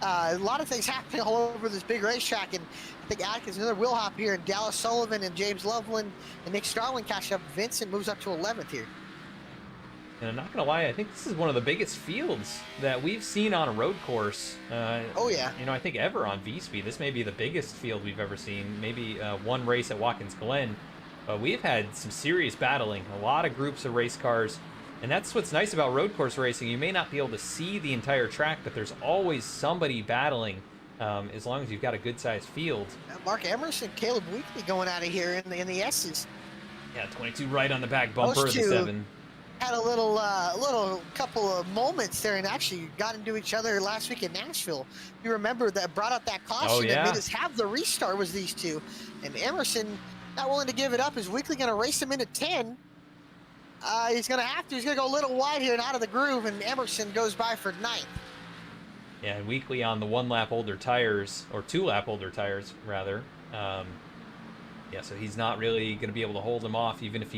A lot of things happening all over this big racetrack, and I think Atkins another wheel hop here, and Dallas Sullivan and James Loveland and Nick Starling catch up. Vincent moves up to 11th here. And I'm not gonna lie, I think this is one of the biggest fields that we've seen on a road course. Oh yeah. You know, I think ever on VSPEED. This may be the biggest field we've ever seen. Maybe one race at Watkins Glen. We've had some serious battling. A lot of groups of race cars. And that's what's nice about road course racing. You may not be able to see the entire track, but there's always somebody battling as long as you've got a good-sized field. Mark Emerson, Caleb Weekly going out of here in the S's. Yeah, 22 right on the back bumper of the 7. Had a little couple of moments there and actually got into each other last week in Nashville. You remember that brought out that caution that made us have the restart was these two. And Emerson not willing to give it up. Is Weekly going to race him into 10? He's going to have to. He's going to go a little wide here and out of the groove, and Emerson goes by for 9th. Yeah, and Weekly on the 1 lap older tires, or 2 lap older tires, rather. Yeah, so he's not really going to be able to hold him off, even if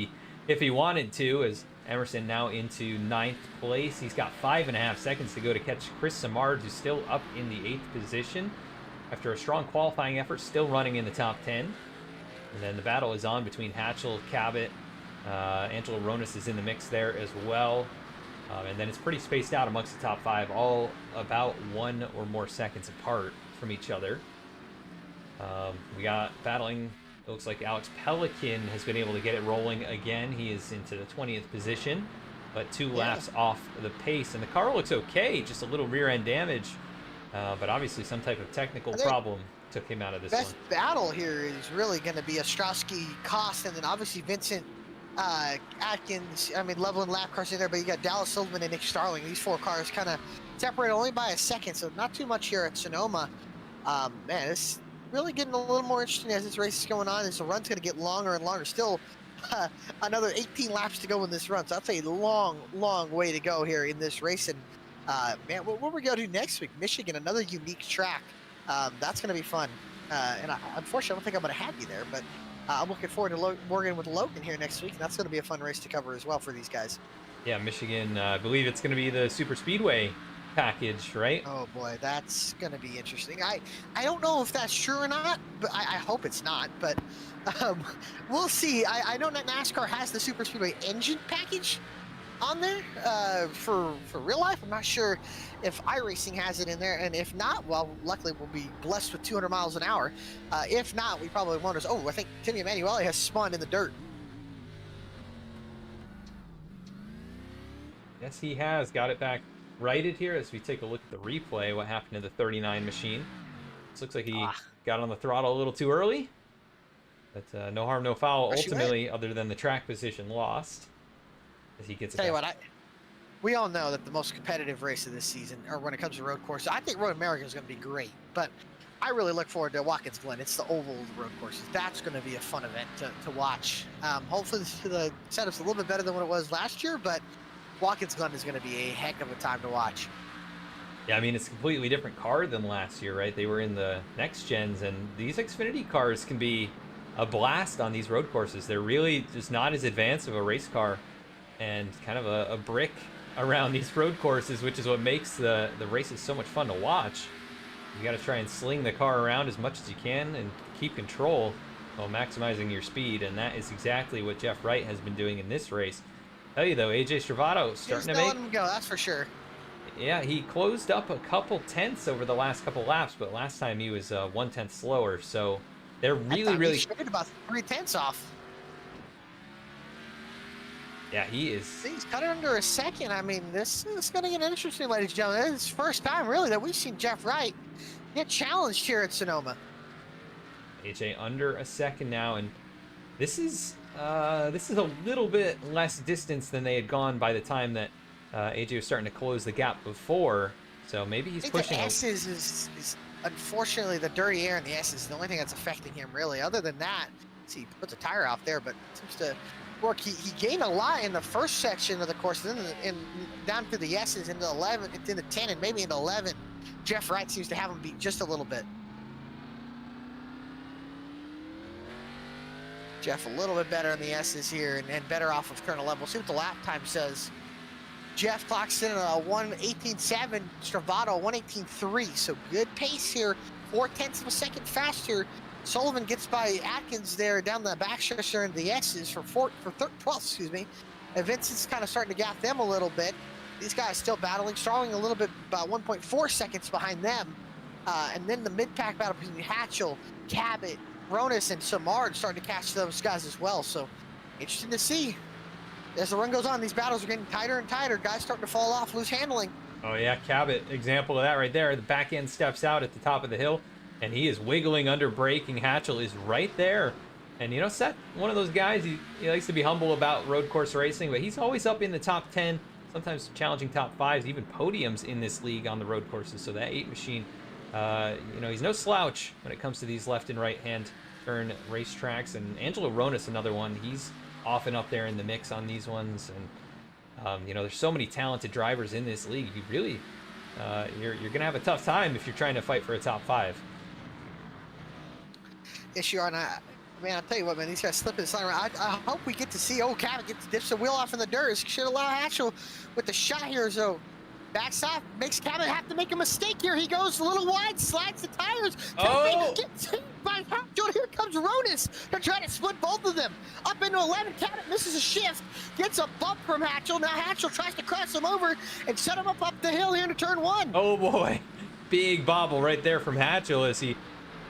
he wanted to, as Emerson now into 9th place. He's got 5.5 seconds to go to catch Chris Samard, who's still up in the 8th position. After a strong qualifying effort, still running in the top 10. And then the battle is on between Hatchell, Cabot, Angelo Ronas is in the mix there as well. And then it's pretty spaced out amongst the top 5, all about 1 or more seconds apart from each other. We got battling. It looks like Alex Pelican has been able to get it rolling again. He is into the 20th position, but 2 laps off the pace. And the car looks okay, just a little rear end damage. But obviously some type of technical problem took him out of this one. Best battle here is really going to be Ostrowski, Koss, and then obviously Vincent Atkins. I mean, Loveland lap cars in there, but you got Dallas Sullivan and Nick Starling. These 4 cars kind of separated only by a second, so not too much here at Sonoma. Man, really getting a little more interesting as this race is going on. As the run's going to get longer and longer. Still another 18 laps to go in this run. So that's a long, long way to go here in this race. And man, what we go to next week? Michigan, another unique track. That's going to be fun. And unfortunately, I don't think I'm going to have you there, but I'm looking forward to working with Logan here next week. And that's going to be a fun race to cover as well for these guys. Yeah, Michigan, I believe it's going to be the Superspeedway package, right? Oh boy, that's going to be interesting. I don't know if that's true or not, but I hope it's not. But we'll see. I know that NASCAR has the Superspeedway engine package on there for real life. I'm not sure if iRacing has it in there, and if not, well, luckily we'll be blessed with 200 miles an hour. If not, we probably won't. Oh, I think Timmy Emanuele has spun in the dirt. Yes, he has got it back righted here as we take a look at the replay. What happened to the 39 machine? This looks like he got on the throttle a little too early, but no harm, no foul. Ultimately, other than the track position lost, as he gets it. Tell you what, we all know that the most competitive race of this season, or when it comes to road courses, I think Road America is going to be great, but I really look forward to Watkins Glen. It's the oval of the road courses. That's going to be a fun event to watch. Hopefully the setup's a little bit better than what it was last year, but Watkins Glen is going to be a heck of a time to watch. Yeah, I mean, it's a completely different car than last year, right? They were in the next gens, and these Xfinity cars can be a blast on these road courses. They're really just not as advanced of a race car, and kind of a brick around these road courses, which is what makes the races so much fun to watch. You got to try and sling the car around as much as you can and keep control while maximizing your speed, and that is exactly what Jeff Wright has been doing in this race. Tell you though, AJ Stravato starting to make him go, that's for sure. Yeah, he closed up a couple tenths over the last couple laps, but last time he was 1/10 slower. So they're really he shaved about 3/10 off. Yeah, he is. He's cut it under a second. I mean, this is going to get interesting, ladies and gentlemen. It's the first time really that we've seen Jeff Wright get challenged here at Sonoma. AJ under a second now, and this is a little bit less distance than they had gone by the time that AJ was starting to close the gap before. So maybe he's pushing. The S's is unfortunately the dirty air in the S is the only thing that's affecting him really. Other than that, see, he puts a tire off there, but seems to work. He gained a lot in the first section of the course, then down through the S's into 11, into 10, and maybe into 11. Jeff Wright seems to have him beat just a little bit. Jeff a little bit better in the S's here and better off of current level. See what the lap time says. Jeff clocks in a 1:18.7, Stravato 1:18.3. So good pace here, 0.4 of a second faster. Sullivan gets by Atkins there down the backstretch there in the S's for 12th, excuse me. And Vincent's kind of starting to gap them a little bit. These guys still battling, Strawing a little bit, about 1.4 seconds behind them. And then the mid-pack battle between Hatchell, Cabot, Ronis, and Samard starting to catch those guys as well. So interesting to see. As the run goes on, these battles are getting tighter and tighter. Guys starting to fall off, lose handling. Oh yeah, Cabot, example of that right there. The back end steps out at the top of the hill, and he is wiggling under braking. Hatchell is right there. And you know, Seth, one of those guys, he likes to be humble about road course racing, but he's always up in the top 10, sometimes challenging top 5s, even podiums in this league on the road courses. So that 8 machine, you know, he's no slouch when it comes to these left and right hand turn racetracks. And Angelo Ronis, another one, he's often up there in the mix on these ones. And you know, there's so many talented drivers in this league. You really, you're gonna have a tough time if you're trying to fight for a top 5. Yes, you are. Man, I'll tell you what, man, these guys slipping and sliding around. I hope we get to see Cabot get to ditch the wheel off in the dirt. Should allow Hatchell with the shot here. So backs off, makes Cabot have to make a mistake here. He goes a little wide, slides the tires. Oh! Gets hit by Hatchell. Here comes Ronis. They're trying to split both of them. Up into 11, Cabot misses a shift, gets a bump from Hatchell. Now Hatchell tries to cross him over and set him up the hill here into turn 1. Oh boy, big bobble right there from Hatchell as he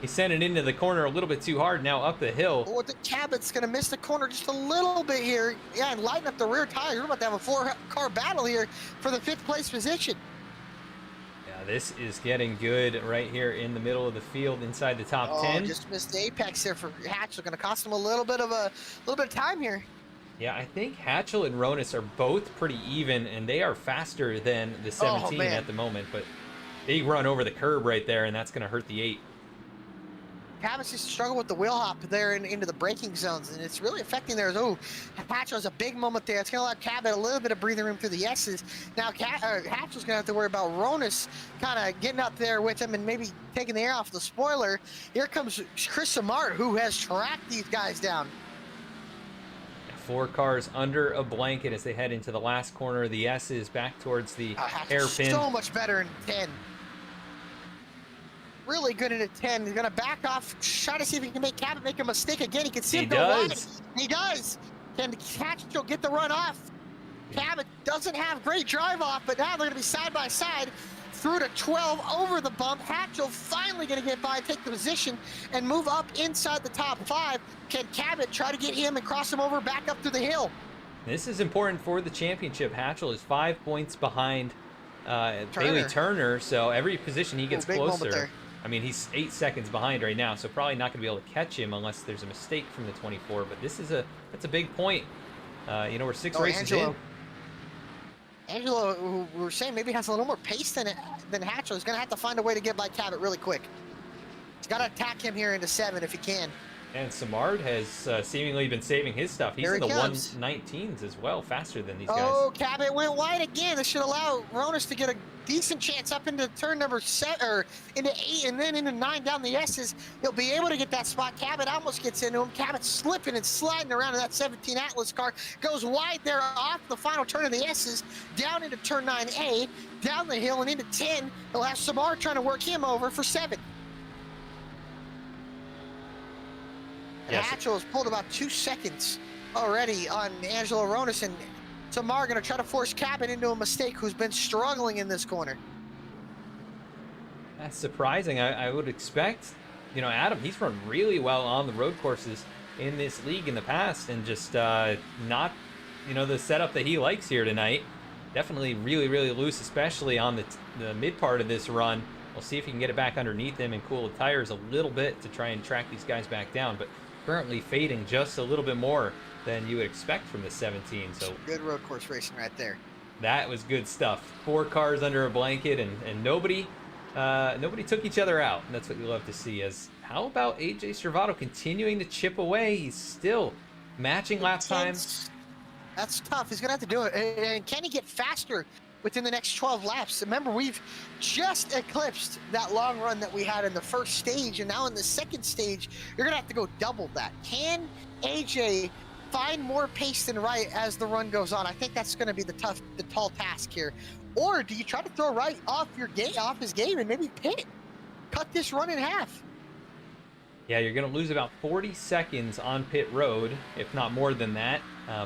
sent it into the corner a little bit too hard, now up the hill. Oh, the Cabot's going to miss the corner just a little bit here. Yeah, and lighten up the rear tire. We're about to have a 4-car battle here for the 5th place position. Yeah, this is getting good right here in the middle of the field inside the top 10. Just missed the apex here for Hatchell. Going to cost him a little bit of time here. Yeah, I think Hatchell and Ronis are both pretty even, and they are faster than the 17 at the moment. But they run over the curb right there, and that's going to hurt the 8. Cabot's just struggle with the wheel hop there into the braking zones, and it's really affecting theirs. Oh, Hatchel's a big moment there. It's going to allow Cabot a little bit of breathing room through the S's. Now Hatchel's going to have to worry about Ronus kind of getting up there with him and maybe taking the air off the spoiler. Here comes Chris Samart, who has tracked these guys down. 4 cars under a blanket as they head into the last corner of the S's back towards the hairpin. So much better in 10. Really good at a 10. He's gonna back off, try to see if he can make Cabot make a mistake again. He can see him go wide. He does. Can Hatchel get the run off? Cabot doesn't have great drive off, but now they're gonna be side by side through to 12 over the bump. Hatchel finally gonna get by, take the position, and move up inside the top 5. Can Cabot try to get him and cross him over back up to the hill? This is important for the championship. Hatchel is 5 points behind Bailey Turner, so every position he gets closer. I mean, he's 8 seconds behind right now, so probably not going to be able to catch him unless there's a mistake from the 24. But this is that's a big point. You know, we're 6 races in. Angelo, who we were saying maybe has a little more pace than Hatchel, is going to have to find a way to get by Cabot really quick. He's got to attack him here into 7 if he can. And Samard has seemingly been saving his stuff. He's in the 119s as well, faster than these guys. Oh, Cabot went wide again. This should allow Ronus to get a decent chance up into turn number 7, or into 8, and then into 9 down the S's. He'll be able to get that spot. Cabot almost gets into him. Cabot slipping and sliding around in that 17 Atlas car. Goes wide there off the final turn of the S's, down into turn 9A, down the hill and into 10. He'll have Samar trying to work him over for 7. Yes. Hatchel has pulled about 2 seconds already on Angelo Ronus, and Samar going to try to force Cabot into a mistake, who's been struggling in this corner. That's surprising. I would expect, you know, Adam, he's run really well on the road courses in this league in the past, and just not, you know, the setup that he likes here tonight. Definitely really, really loose, especially on the mid part of this run. We'll see if he can get it back underneath him and cool the tires a little bit to try and track these guys back down. But currently fading just a little bit more than you would expect from the 17. So good road course racing right there. That was good stuff. 4 cars under a blanket, and nobody took each other out. And that's what you love to see. As how about AJ Stravato continuing to chip away? He's still matching lap times. That's tough. He's gonna have to do it. And can he get faster within the next 12 laps? Remember, we've just eclipsed that long run that we had in the first stage, and now in the second stage, you're gonna have to go double that. Can AJ find more pace than Wright as the run goes on? I think that's gonna be the tall task here. Or do you try to throw Wright off his game and maybe pit? Cut this run in half. Yeah, you're gonna lose about 40 seconds on pit road, if not more than that.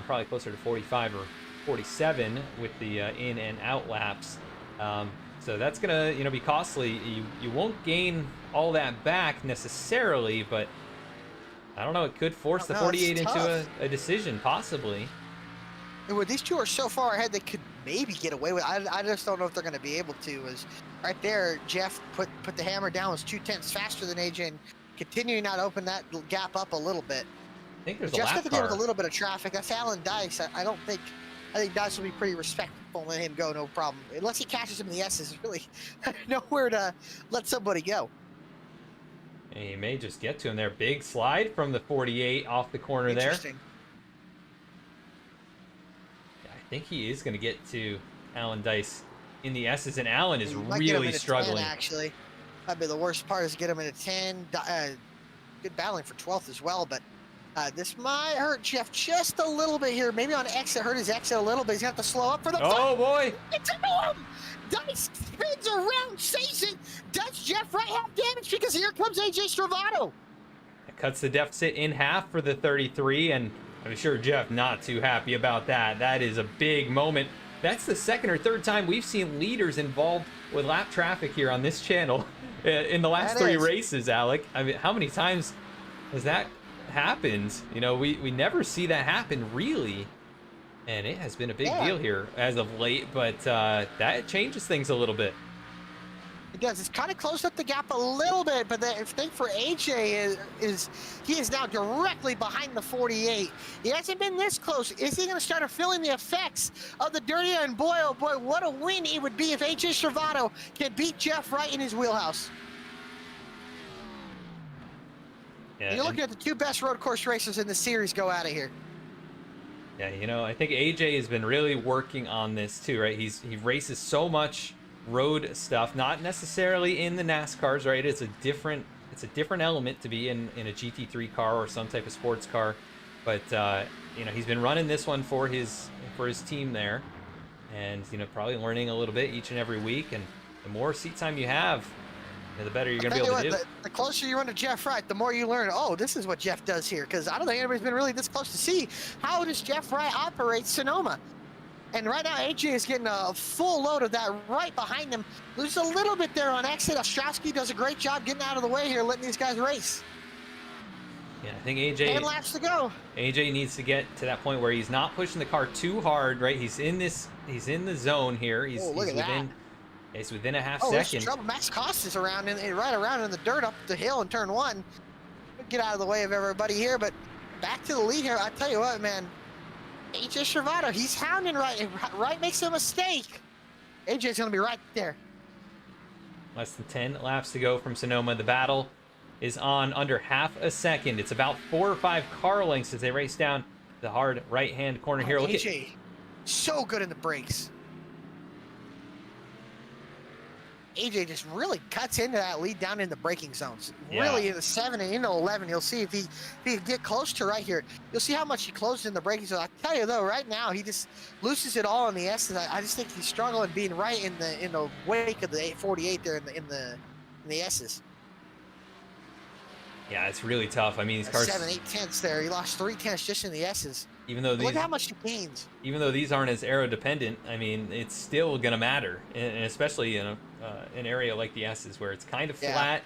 Probably closer to 45 or 47 with the in and out laps. So that's gonna, you know, be costly. You won't gain all that back necessarily, but I don't know, it could force the 48 into a decision, possibly. And these two are so far ahead, they could maybe get away with it. I just don't know if they're going to be able to. As right there, Jeff put the hammer down, was 2/10 faster than AJ, and continuing not open that gap up a little bit. I think there's Jeff's a lap got to deal with a little bit of traffic. That's Alan Dice. I think Dice will be pretty respectful and let him go, no problem. Unless he catches him in the S's, there's really nowhere to let somebody go. And he may just get to him there. Big slide from the 48 off the corner there. Interesting. I think he is going to get to Alan Dice in the S's, and Alan is really struggling. 10, actually, that'd be the worst part, is get him in a 10. Good battling for 12th as well, but this might hurt Jeff just a little bit here. Maybe on exit, hurt his exit a little bit. He's going to have to slow up for the Oh, boy. It's into him. Dice spins around, saves it. Does Jeff Wright have damage? Because here comes AJ Stravato. It cuts the deficit in half for the 33, and I'm sure Jeff not too happy about that. That is a big moment. That's the second or third time we've seen leaders involved with lap traffic here on this channel in the last 3 races, Alec. I mean, how many times has that happened? You know, we never see that happen, really. And it has been a big deal here as of late, but that changes things a little bit. It does. It's kind of closed up the gap a little bit, but the thing for AJ is he is now directly behind the 48. He hasn't been this close. Is he going to start feeling the effects of the dirty? And boy, oh boy, what a win it would be if AJ Stravato can beat Jeff Wright in his wheelhouse. Yeah, You're looking at the two best road course racers in the series go out of here. yeah, you know, I think AJ has been really working on this too, right? He races so much road stuff, not necessarily in the NASCARs, right? It's a different element to be in a GT3 car or some type of sports car, but you know, he's been running this one for his team there, and you know, probably learning a little bit each and every week. And the more seat time you have, you know, the better you're gonna be able to do. The closer you run to Jeff Wright, the more you learn, oh, this is what Jeff does here. Because I don't think anybody's been really this close to see how does Jeff Wright operate Sonoma. And right now, AJ is getting a full load of that right behind him. Loses a little bit there on exit. Ostrowski does a great job getting out of the way here, letting these guys race. Yeah, I think AJ. 10 laps to go. AJ needs to get to that point where he's not pushing the car too hard, right? He's in the zone here. He's within a half second. Trouble. Max Costa's around right around in the dirt up the hill in turn 1. Get out of the way of everybody here, but back to the lead here. I tell you what, man. AJ Servato, he's hounding Wright. Wright makes a mistake. AJ's gonna be right there. Less than 10 laps to go from Sonoma. The battle is on under half a second. It's about 4 or 5 car lengths as they race down the hard right-hand corner here. Look AJ, so good in the brakes. AJ just really cuts into that lead down in the braking zones. Yeah. Really in the 7 and into 11. You'll see if he can get close to right here. You'll see how much he closed in the braking zone. I tell you though, right now he just loses it all in the S's. I just think he's struggling being right in the wake of the 848 there in the S's. Yeah, it's really tough. I mean, these cars 7, 8 tenths there. He lost 3 tenths just in the S's. Even though Look how much he gains. Even though these aren't as aero dependent, I mean, it's still gonna matter, and especially in an area like the S's where it's kind of flat.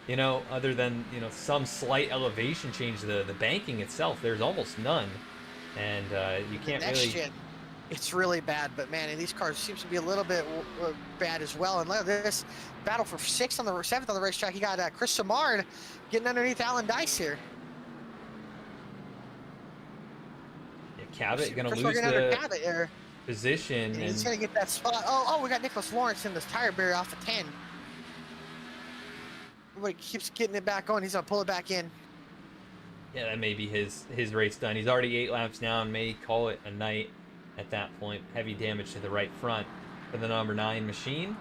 You know, other than some slight elevation change, the banking itself, there's almost none, and you can't really. Gen, it's really bad, but man, and these cars seems to be a little bit bad as well. And look at this battle for 7th on the racetrack. You got Chris Samard getting underneath Alan Dice here. Cabot gonna lose the position, and he's gonna get that spot. Oh, we got Nicholas Lawrence in this tire barrier off of 10. Everybody keeps getting it back on. He's gonna pull it back in. Yeah, that may be his race done. He's already 8 laps down. May call it a night at that point. Heavy damage to the right front for the number 9 machine.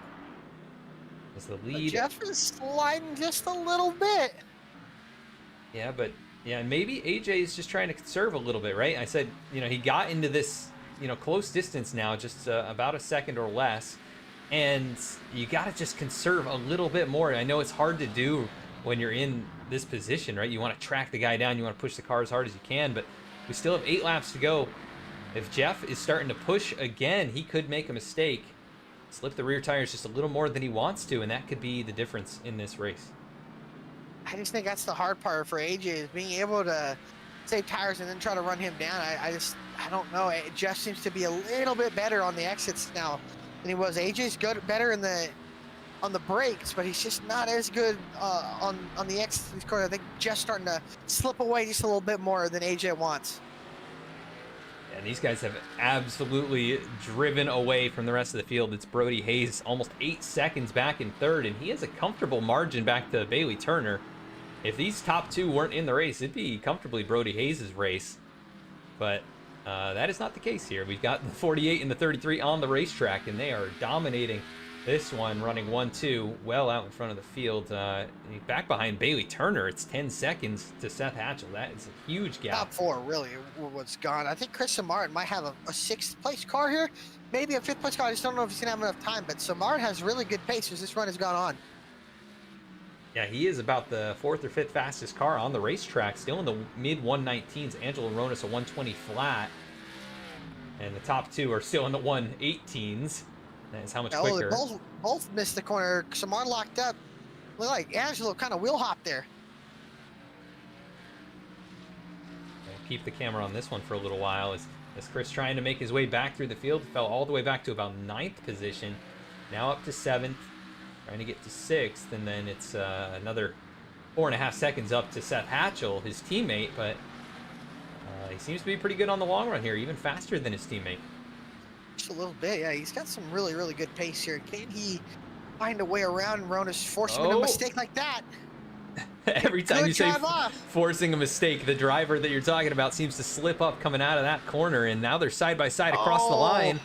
As the lead. But Jeff is sliding just a little bit. Yeah, but. Yeah, maybe AJ is just trying to conserve a little bit, right? I said, he got into this, close distance now, just about a second or less, and you got to just conserve a little bit more. I know it's hard to do when you're in this position, right? You want to track the guy down, you want to push the car as hard as you can, but we still have 8 laps to go. If Jeff is starting to push again, he could make a mistake, slip the rear tires just a little more than he wants to, and that could be the difference in this race. I just think that's the hard part for AJ is being able to save tires and then try to run him down. I don't know. Jeff seems to be a little bit better on the exits now than he was. AJ's better on the brakes, but he's just not as good on the exits. I think Jeff's starting to slip away just a little bit more than AJ wants. And these guys have absolutely driven away from the rest of the field. It's Brody Hayes almost 8 seconds back in 3rd, and he has a comfortable margin back to Bailey Turner. If these top 2 weren't in the race, it'd be comfortably Brody Hayes' race. But that is not the case here. We've got the 48 and the 33 on the racetrack, and they are dominating this one, running 1-2 well out in front of the field. Back behind Bailey Turner, it's 10 seconds to Seth Hatchell. That is a huge gap. Top 4 really was gone. I think Chris Samard might have a 6th place car here, maybe a 5th place car. I just don't know if he's gonna have enough time, but Samard has really good pace as this run has gone on. Yeah, he is about the 4th or 5th fastest car on the racetrack, still in the mid 119s. Angelo Ronas a 120 flat, and the top 2 are still in the 118s. That is how much quicker. Both missed the corner. Samard locked up. Look like Angelo kind of wheel hopped there. We'll keep the camera on this one for a little while as Chris trying to make his way back through the field. Fell all the way back to about 9th position. Now up to 7th. Trying to get to 6th, and then it's another 4.5 seconds up to Seth Hatchell, his teammate, but he seems to be pretty good on the long run here, even faster than his teammate. Just a little bit, yeah. He's got some really, really good pace here. Can he find a way around Ronas, forcing him a mistake like that? Every time Good you say drive off. forcing a mistake, the driver that you're talking about seems to slip up coming out of that corner, and now they're side by side across the line.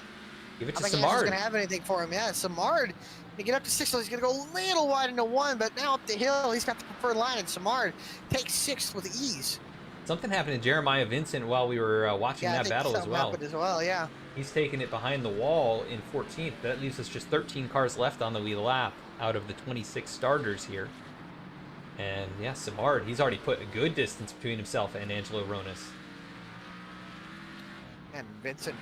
Give it to I don't think Andrew's Samard. going to have anything for him. Yeah, Samard, to get up to 6th, he's going to go a little wide into 1, but now up the hill, he's got the preferred line, and Samard takes 6th with ease. Something happened to Jeremiah Vincent while we were watching that battle as well. Happened as well, yeah. He's taking it behind the wall in 14th. That leaves us just 13 cars left on the wheel lap out of the 26 starters here. And yeah, Samard, he's already put a good distance between himself and Angelo Ronas. And Vincent,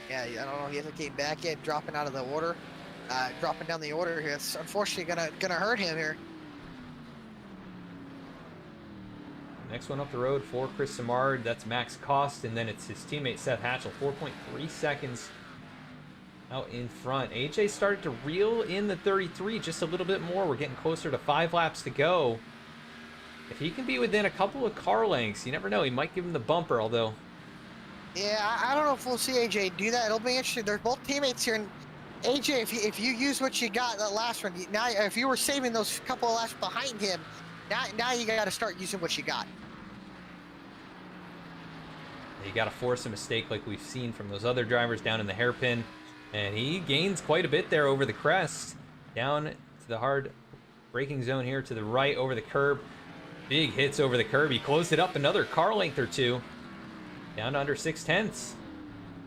yeah, I don't know, he hasn't came back yet, dropping out of the order. Dropping down the order here. It's unfortunately gonna hurt him here. Next one up the road for Chris Samard, that's Max Cost, and then it's his teammate Seth Hatchell, 4.3 seconds out in front. AJ started to reel in the 33 just a little bit more. We're getting closer to 5 laps to go. If he can be within a couple of car lengths, you never know, he might give him the bumper, although. Yeah, I don't know if we'll see AJ do that. It'll be interesting. They're both teammates here, and AJ, if you use what you got that last one, now if you were saving those couple of laps behind him, now you got to start using what you got. You got to force a mistake like we've seen from those other drivers down in the hairpin. And he gains quite a bit there over the crest. Down to the hard braking zone here to the right over the curb. Big hits over the curb. He closed it up another car length or two. Down to under 6/10.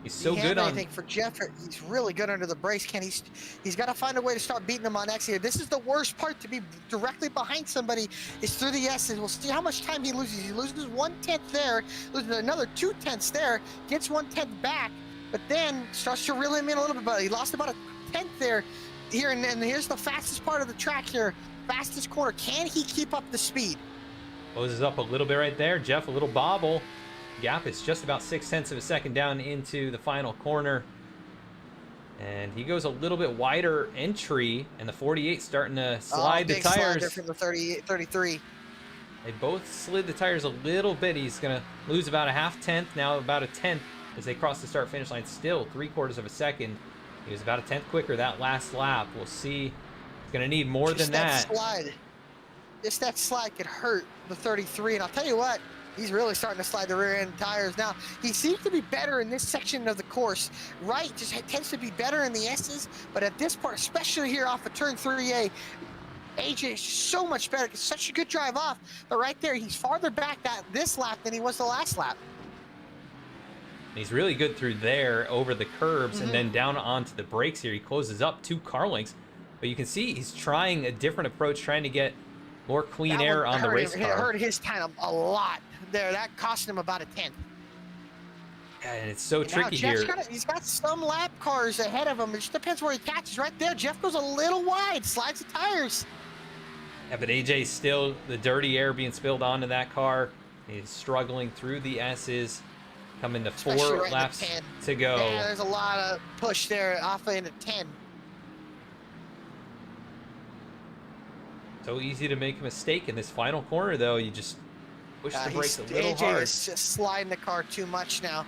He's so good on. I think for Jeff, he's really good under the brakes. He's got to find a way to start beating him on X here. This is the worst part, to be directly behind somebody is through the S's. We'll see how much time he loses. He loses 1/10 there, loses another 2/10 there, gets 1/10 back, but then starts to reel him in a little bit. But he lost about a 1/10 there. Here and here's the fastest part of the track here, fastest corner. Can he keep up the speed? Closes up a little bit right there. Jeff, a little bobble. Gap is just about 6/10 of a second down into the final corner. And he goes a little bit wider entry, and the 48 starting to slide the tires. Slide from the 33. They both slid the tires a little bit. He's going to lose about a 0.5, now about a 10th as they cross the start-finish line. Still 3/4 of a second. He was about a 10th quicker that last lap. We'll see. He's going to need more than that. Just that slide could hurt the 33, and I'll tell you what, he's really starting to slide the rear end tires now. He seems to be better in this section of the course. Wright just tends to be better in the S's, but at this part, especially here off of turn 3A, AJ is so much better. It's such a good drive off, but right there, he's farther back this lap than he was the last lap. He's really good through there over the curbs and then down onto the brakes here. He closes up 2 car lengths, but you can see he's trying a different approach, trying to get more clean air on the race car. It hurt his time a lot there. That cost him about a 10th. And it's so tricky here. He's got some lap cars ahead of him. It just depends where he catches. Right there, Jeff goes a little wide, slides the tires. Yeah, but AJ's still, the dirty air being spilled onto that car. He's struggling through the S's, coming to 4 laps to go. Yeah, there's a lot of push there off into 10. So easy to make a mistake in this final corner, though. You just push the brakes a little hard. AJ is just sliding the car too much now.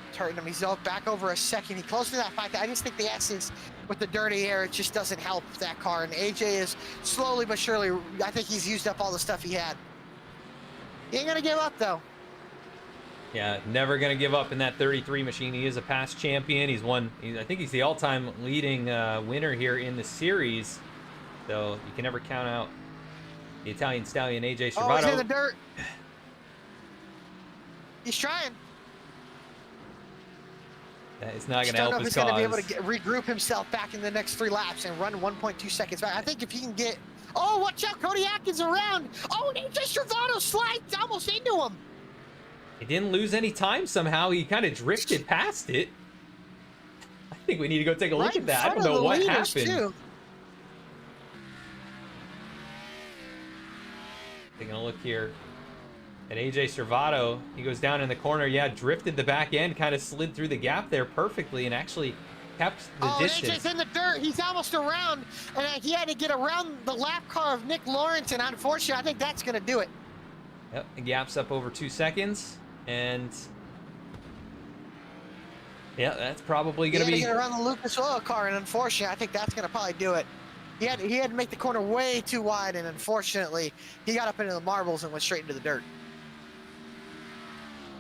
It's hurting him. He's back over a second. He closed to that 5. I just think the S's with the dirty air, it just doesn't help that car. And AJ is slowly but surely, I think he's used up all the stuff he had. He ain't gonna give up though. Yeah, never going to give up in that 33 machine. He is a past champion. He's won, I think he's the all-time leading winner here in the series. So you can never count out the Italian stallion AJ Servato. Oh, he's in the dirt. He's trying. That is not going to help his cause. He's going to be able to regroup himself back in the next 3 laps and run 1.2 seconds back. I think if he can get... Oh, watch out, Cody Atkins around. Oh, and AJ Servato slides almost into him. He didn't lose any time somehow. He kind of drifted past it. I think we need to go take a look at that. I don't know what happened. Too. Taking a look here at AJ Servato. He goes down in the corner. Yeah, drifted the back end, kind of slid through the gap there perfectly and actually kept the distance. AJ's in the dirt. He's almost around, and he had to get around the lap car of Nick Lawrence, and unfortunately, I think that's going to do it. Yep, the gap's up over 2 seconds, and yeah, that's probably going to be... He had to get around the Lucas Oil car, and unfortunately, I think that's going to probably do it. He had to make the corner way too wide, and unfortunately, he got up into the marbles and went straight into the dirt.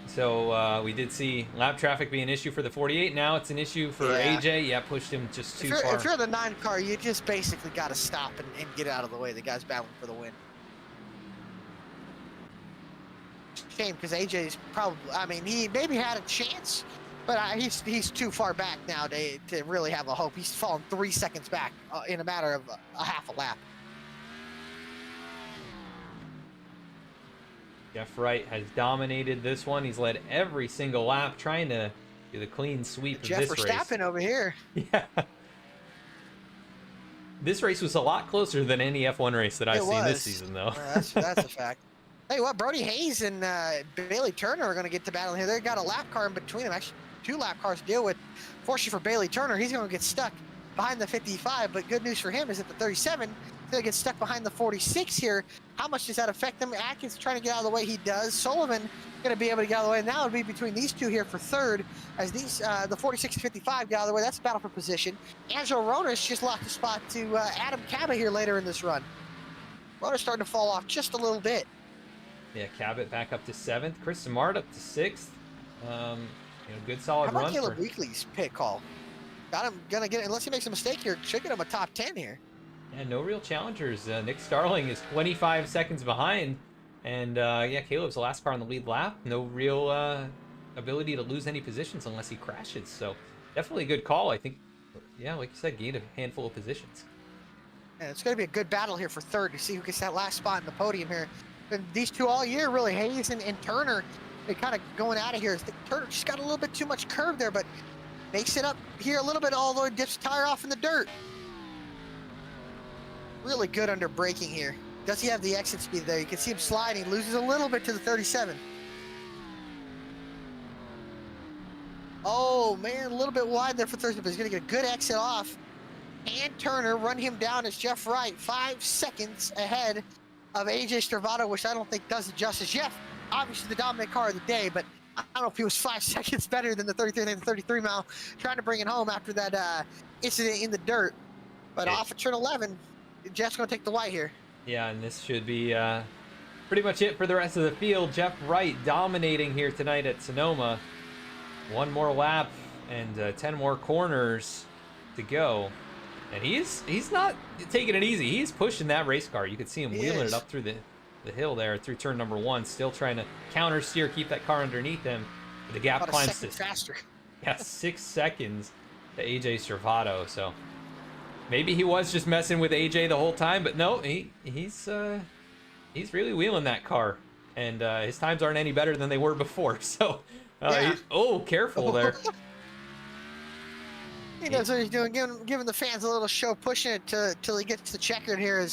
So we did see lap traffic be an issue for the 48. Now it's an issue for AJ. Yeah, pushed him just too far. If you're the 9 car, you just basically got to stop and get out of the way. The guy's battling for the win. Shame, because AJ's probably, I mean, he maybe had a chance, but he's too far back now to really have a hope. He's fallen 3 seconds back in a matter of a half a lap. Jeff Wright has dominated this one. He's led every single lap, trying to do the clean sweep of this race. Jeff Verstappen over here. Yeah. This race was a lot closer than any F1 race that I've seen this season, though. That's a fact. Hey, what? Brody Hayes and Bailey Turner are going to get to battle here. They've got a lap car in between them. Actually, 2 lap cars to deal with. Fortunately for Bailey Turner, he's going to get stuck behind the 55. But good news for him is that the 37 is going to get stuck behind the 46 here. How much does that affect him? Atkins trying to get out of the way. He does. Sullivan going to be able to get out of the way. And now it'll be between these 2 here for third. As these the 46 and 55 get out of the way. That's a battle for position. Angelo Ronas just lost a spot to Adam Cabot here later in this run. Ronas starting to fall off just a little bit. Yeah, Cabot back up to 7th. Chris Simard up to 6th. Good solid run. How about Caleb Weekly's pit call? Got him gonna get, unless he makes a mistake here, should get him a top 10 here. Yeah, no real challengers. Nick Starling is 25 seconds behind. And yeah, Caleb's the last car on the lead lap. No real ability to lose any positions unless he crashes. So definitely a good call. I think, yeah, like you said, gained a handful of positions. And it's going to be a good battle here for third to see who gets that last spot in the podium here. And these 2 all year, really, Hayes and Turner, they kind of going out of here. Turner just got a little bit too much curve there, but makes it up here a little bit, although it dips the tire off in the dirt. Really good under braking here. Does he have the exit speed there? You can see him sliding, loses a little bit to the 37. Oh, man, a little bit wide there for Thursday, but he's going to get a good exit off. And Turner run him down as Jeff Wright, 5 seconds ahead of AJ Stravado, which I don't think does it justice. Jeff, obviously the dominant car of the day, but I don't know if he was 5 seconds better than the 33 and the 33 mile, trying to bring it home after that incident in the dirt. But off of turn 11, Jeff's going to take the white here. Yeah, and this should be pretty much it for the rest of the field. Jeff Wright dominating here tonight at Sonoma. 1 more lap and 10 more corners to go. And he's not taking it easy. He's pushing that race car. You could see him wheeling it up through the hill there, through turn number 1, still trying to counter steer, keep that car underneath him. The gap climbs to faster. Yeah, 6 seconds to AJ Stravado. So maybe he was just messing with AJ the whole time, but no, he's really wheeling that car, and his times aren't any better than they were before. So, careful there. He knows what he's doing, giving the fans a little show, pushing it till he gets the checkered here.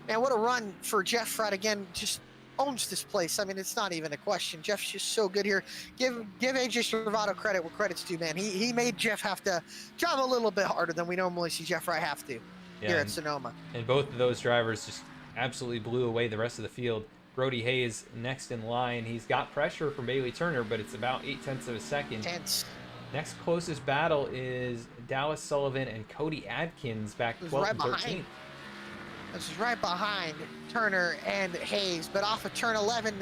Man, what a run for Jeff Wright again. Just owns this place. I mean, it's not even a question. Jeff's just so good here. Give AJ Stravado credit where credit's due, man. He made Jeff have to drive a little bit harder than we normally see Jeff Wright have to here at Sonoma. And both of those drivers just absolutely blew away the rest of the field. Brody Hayes next in line. He's got pressure from Bailey Turner, but it's about 0.8 of a second. Tense. Next closest battle is Dallas Sullivan and Cody Adkins back 12th and 13th. This is right behind Turner and Hayes, but off of turn 11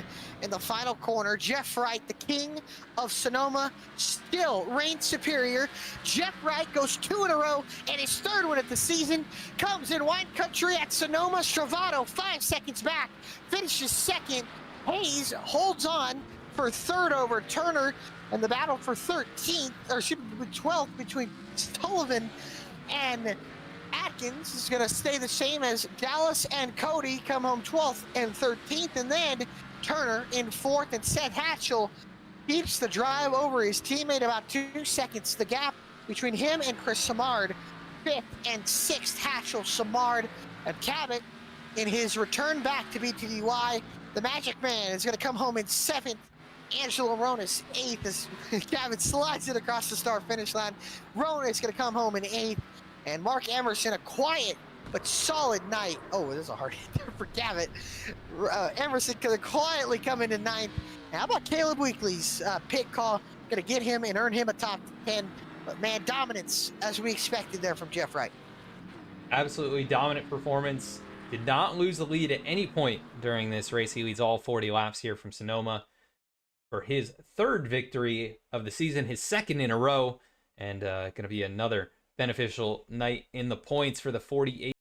in the final corner, Jeff Wright, the king of Sonoma, still reigns superior. Jeff Wright goes 2 in a row, and his 3rd one of the season comes in wine country at Sonoma. Stravado 5 seconds back, finishes 2nd. Hayes holds on for 3rd over Turner, and the battle for 13th, or 12th between Sullivan and Atkins is going to stay the same as Dallas and Cody come home 12th and 13th, and then Turner in 4th, and Seth Hatchell keeps the drive over his teammate about 2 seconds. The gap between him and Chris Simard, 5th and 6th. Hatchell, Simard, and Cabot in his return back to BTDY. The Magic Man is going to come home in 7th. Angelo Ronas 8th as Cabot slides it across the start finish line. Ronas is going to come home in 8th. And Mark Emerson, a quiet but solid night. Oh, there's a hard hit there for Cabot. Emerson going to quietly come into 9th. How about Caleb Weekly's pit call? Going to get him and earn him a top 10. But man, dominance as we expected there from Jeff Wright. Absolutely dominant performance. Did not lose the lead at any point during this race. He leads all 40 laps here from Sonoma for his third victory of the season, his second in a row, and going to be another beneficial night in the points for the 48.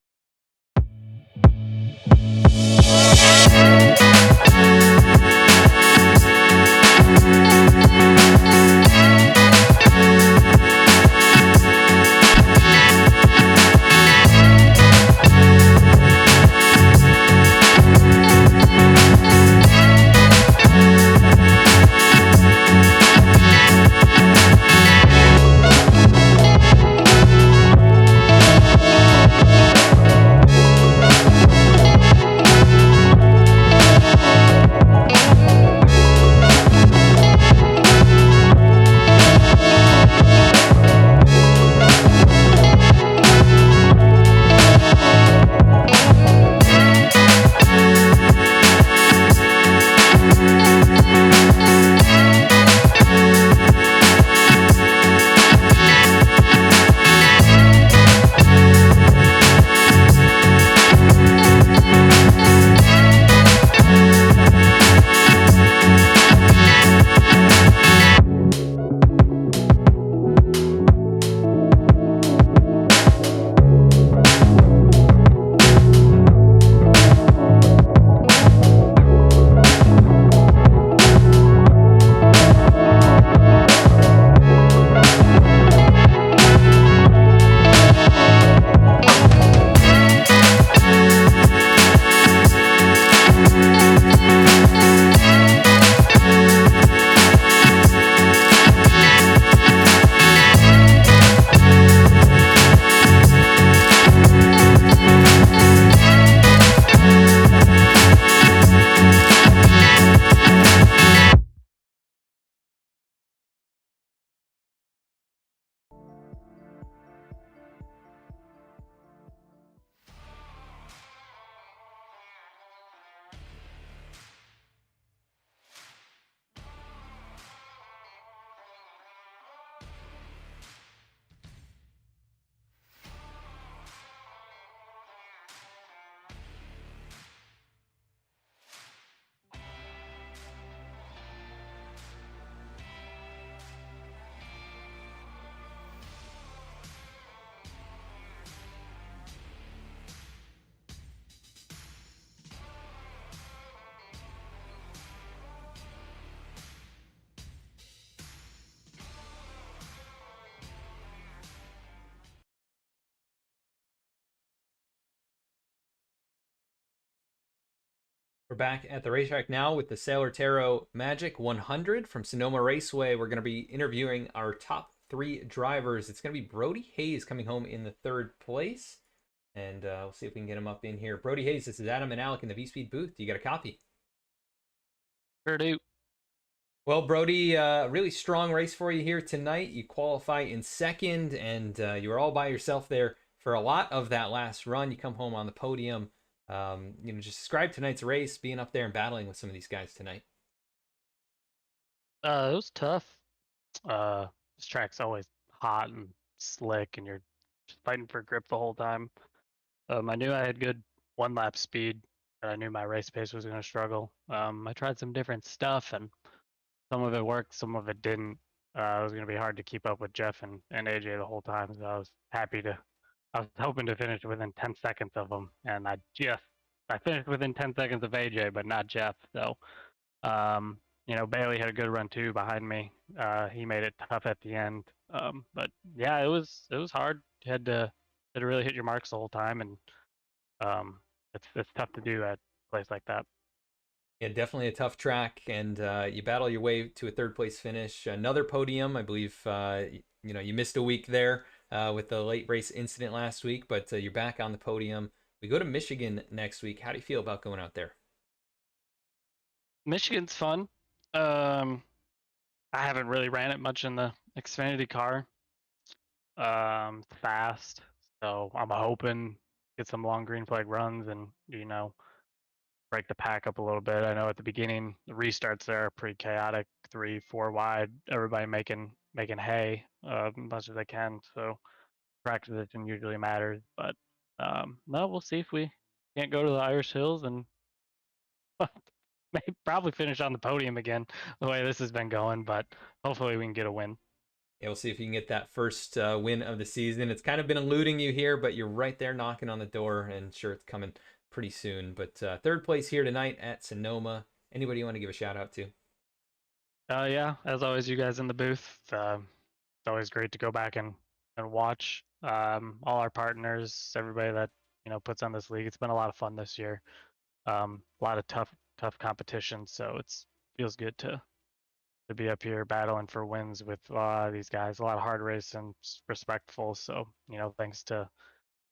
We're back at the racetrack now with the Sailor Tarot Magic 100 from Sonoma Raceway. We're going to be interviewing our top 3 drivers. It's going to be Brody Hayes coming home in the 3rd place. And we'll see if we can get him up in here. Brody Hayes, this is Adam and Alec in the VSPEED booth. Do you got a copy? Sure do. Well, Brody, really strong race for you here tonight. You qualify in 2nd, and you were all by yourself there for a lot of that last run. You come home on the podium. Just describe tonight's race, being up there and battling with some of these guys tonight. It was tough. This track's always hot and slick, and you're just fighting for grip the whole time. I knew I had good one-lap speed, but I knew my race pace was going to struggle. I tried some different stuff, and some of it worked, some of it didn't. It was going to be hard to keep up with Jeff and AJ the whole time, so I was hoping to finish within 10 seconds of them, and I finished within 10 seconds of AJ, but not Jeff. So, Bailey had a good run too behind me. He made it tough at the end. But yeah, it was hard. You had to really hit your marks the whole time, and it's tough to do at a place like that. Yeah, definitely a tough track, and you battle your way to a 3rd place finish. Another podium, I believe. You missed a week there with the late race incident last week, but you're back on the podium. We go to Michigan next week. How do you feel about going out there? Michigan's fun. I haven't really ran it much in the Xfinity car. Fast, so I'm hoping get some long green flag runs and break the pack up a little bit. I know at the beginning the restarts there are pretty chaotic, 3-4 wide, everybody making hay as much as they can. So track position usually matters, but No, we'll see if we can't go to the Irish Hills and probably finish on the podium again the way this has been going, but hopefully we can get a win. Yeah, we'll see if you can get that first win of the season. It's kind of been eluding you here, but you're right there knocking on the door, and sure, it's coming pretty soon. But third place here tonight at Sonoma. Anybody you want to give a shout out to? Yeah, as always, you guys in the booth. It's always great to go back and watch. All our partners, everybody that puts on this league. It's been a lot of fun this year. A lot of tough competition, so it's feels good to be up here battling for wins with a lot of these guys. A lot of hard race and respectful. So thanks to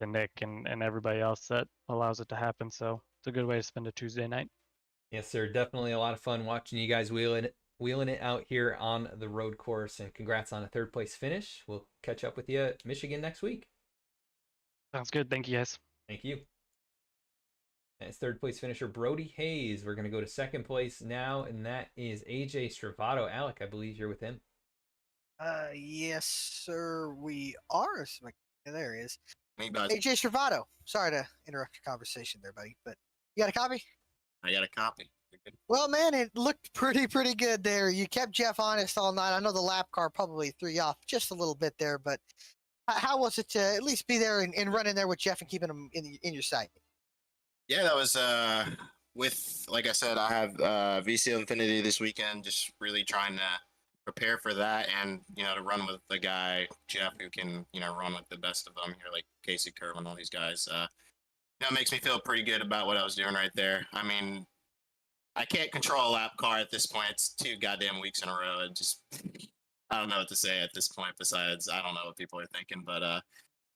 Nick and everybody else that allows it to happen. So it's a good way to spend a Tuesday night. Yes, sir. Definitely a lot of fun watching you guys wheeling it out here on the road course. And congrats on a third place finish. We'll catch up with you at Michigan next week. Sounds good. Thank you, guys. Thank you. As third place finisher Brody Hayes. We're going to go to second place now, and that is AJ Stravato. Alec, I believe you're with him. Yes, sir, we are. Yeah, there he is. Me, bud. AJ Stravato. Sorry to interrupt your conversation there, buddy, but you got a copy? I got a copy. You're good. Well, man, it looked pretty good there. You kept Jeff honest all night. I know the lap car probably threw you off just a little bit there, but how was it to at least be there and run in there with Jeff and keeping him in your sight? Yeah, that was with, like I said, I have VCO Infinity this weekend, just really trying to prepare for that and, to run with the guy, Jeff, who can, run with the best of them here, like Casey Kerwin, all these guys. It makes me feel pretty good about what I was doing right there. I mean, I can't control a lap car at this point. It's 2 goddamn weeks in a row. I don't know what to say at this point besides I don't know what people are thinking, but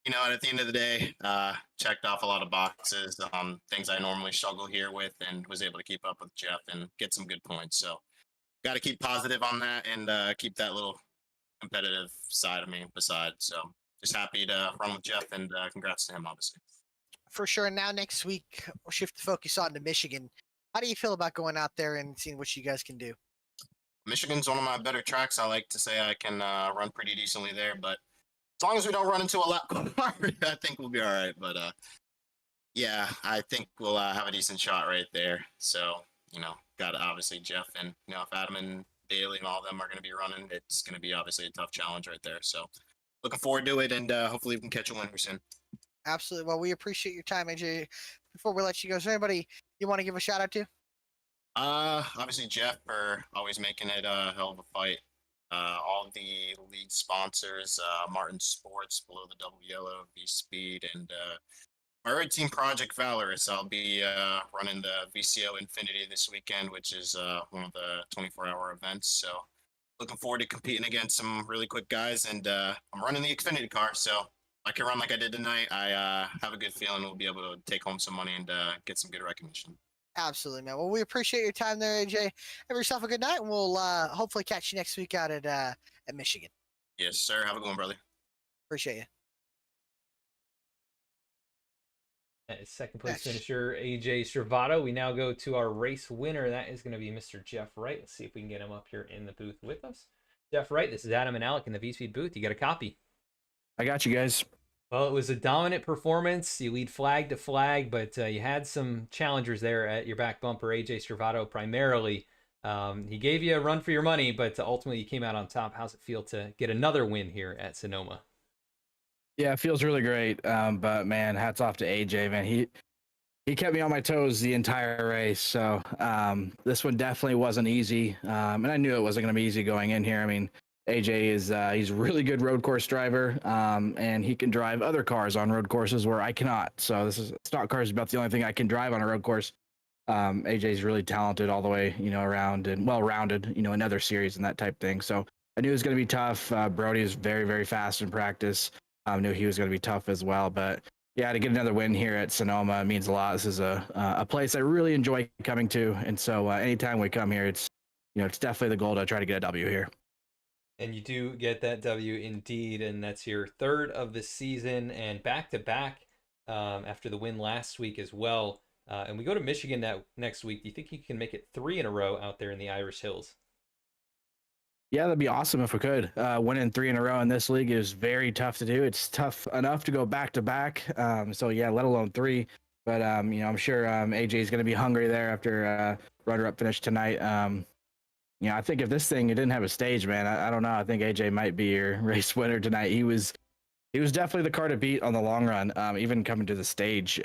and at the end of the day, checked off a lot of boxes, things I normally struggle here with, and was able to keep up with Jeff and get some good points. So got to keep positive on that and keep that little competitive side of me beside. So just happy to run with Jeff, and congrats to him, obviously. For sure. And now next week, we'll shift the focus on to Michigan. How do you feel about going out there and seeing what you guys can do? Michigan's one of my better tracks. I like to say I can run pretty decently there, but as long as we don't run into a lap car, I think we'll be all right. But yeah, I think we'll have a decent shot right there. So, got obviously Jeff and, if Adam and Daly and all of them are going to be running, it's going to be obviously a tough challenge right there. So looking forward to it, and hopefully we can catch a winner soon. Absolutely. Well, we appreciate your time, AJ. Before we let you go, is there anybody you want to give a shout out to? Obviously Jeff for always making it a hell of a fight. All the league sponsors, Martin Sports, Below the Double Yellow, VSPEED, and my red team Project Valorous. I'll be running the VCO Infinity this weekend, which is one of the 24-hour events. So looking forward to competing against some really quick guys, and I'm running the Xfinity car, so I can run like I did tonight. I have a good feeling we'll be able to take home some money and get some good recognition. Absolutely, man. Well, we appreciate your time there, AJ. Have yourself a good night, and we'll hopefully catch you next week out at Michigan. Yes, sir. Have a good one, brother. Appreciate you. Second place finisher AJ Stravato. We now go to our race winner. That is going to be Mr. Jeff Wright. Let's see if we can get him up here in the booth with us. Jeff Wright, this is Adam and Alec in the VSPEED booth. You got a copy? I got you guys. Well, it was a dominant performance. You lead flag to flag, but you had some challengers there at your back bumper. AJ Stravato primarily. He gave you a run for your money, but ultimately you came out on top. How's it feel to get another win here at Sonoma? Yeah, it feels really great. But man, hats off to AJ, man. He kept me on my toes the entire race. So this one definitely wasn't easy. And I knew it wasn't going to be easy going in here. I mean, AJ is he's a really good road course driver, and he can drive other cars on road courses where I cannot. So this is stock cars about the only thing I can drive on a road course. AJ is really talented all the way, around and well-rounded, in other series and that type thing. So I knew it was going to be tough. Brody is very, very fast in practice. I knew he was going to be tough as well. But yeah, to get another win here at Sonoma means a lot. This is a place I really enjoy coming to, and so anytime we come here, it's it's definitely the goal to try to get a W here. And you do get that W indeed, and that's your third of the season and back-to-back after the win last week as well. And we go to Michigan next week. Do you think you can make it 3 in a row out there in the Irish Hills? Yeah, that'd be awesome if we could. Winning 3 in a row in this league is very tough to do. It's tough enough to go back to back. So yeah, let alone 3. But I'm sure AJ is going to be hungry there after runner-up finish tonight. I think if this thing it didn't have a stage, man, I don't know. I think AJ might be your race winner tonight. He was definitely the car to beat on the long run. Even coming to the stage,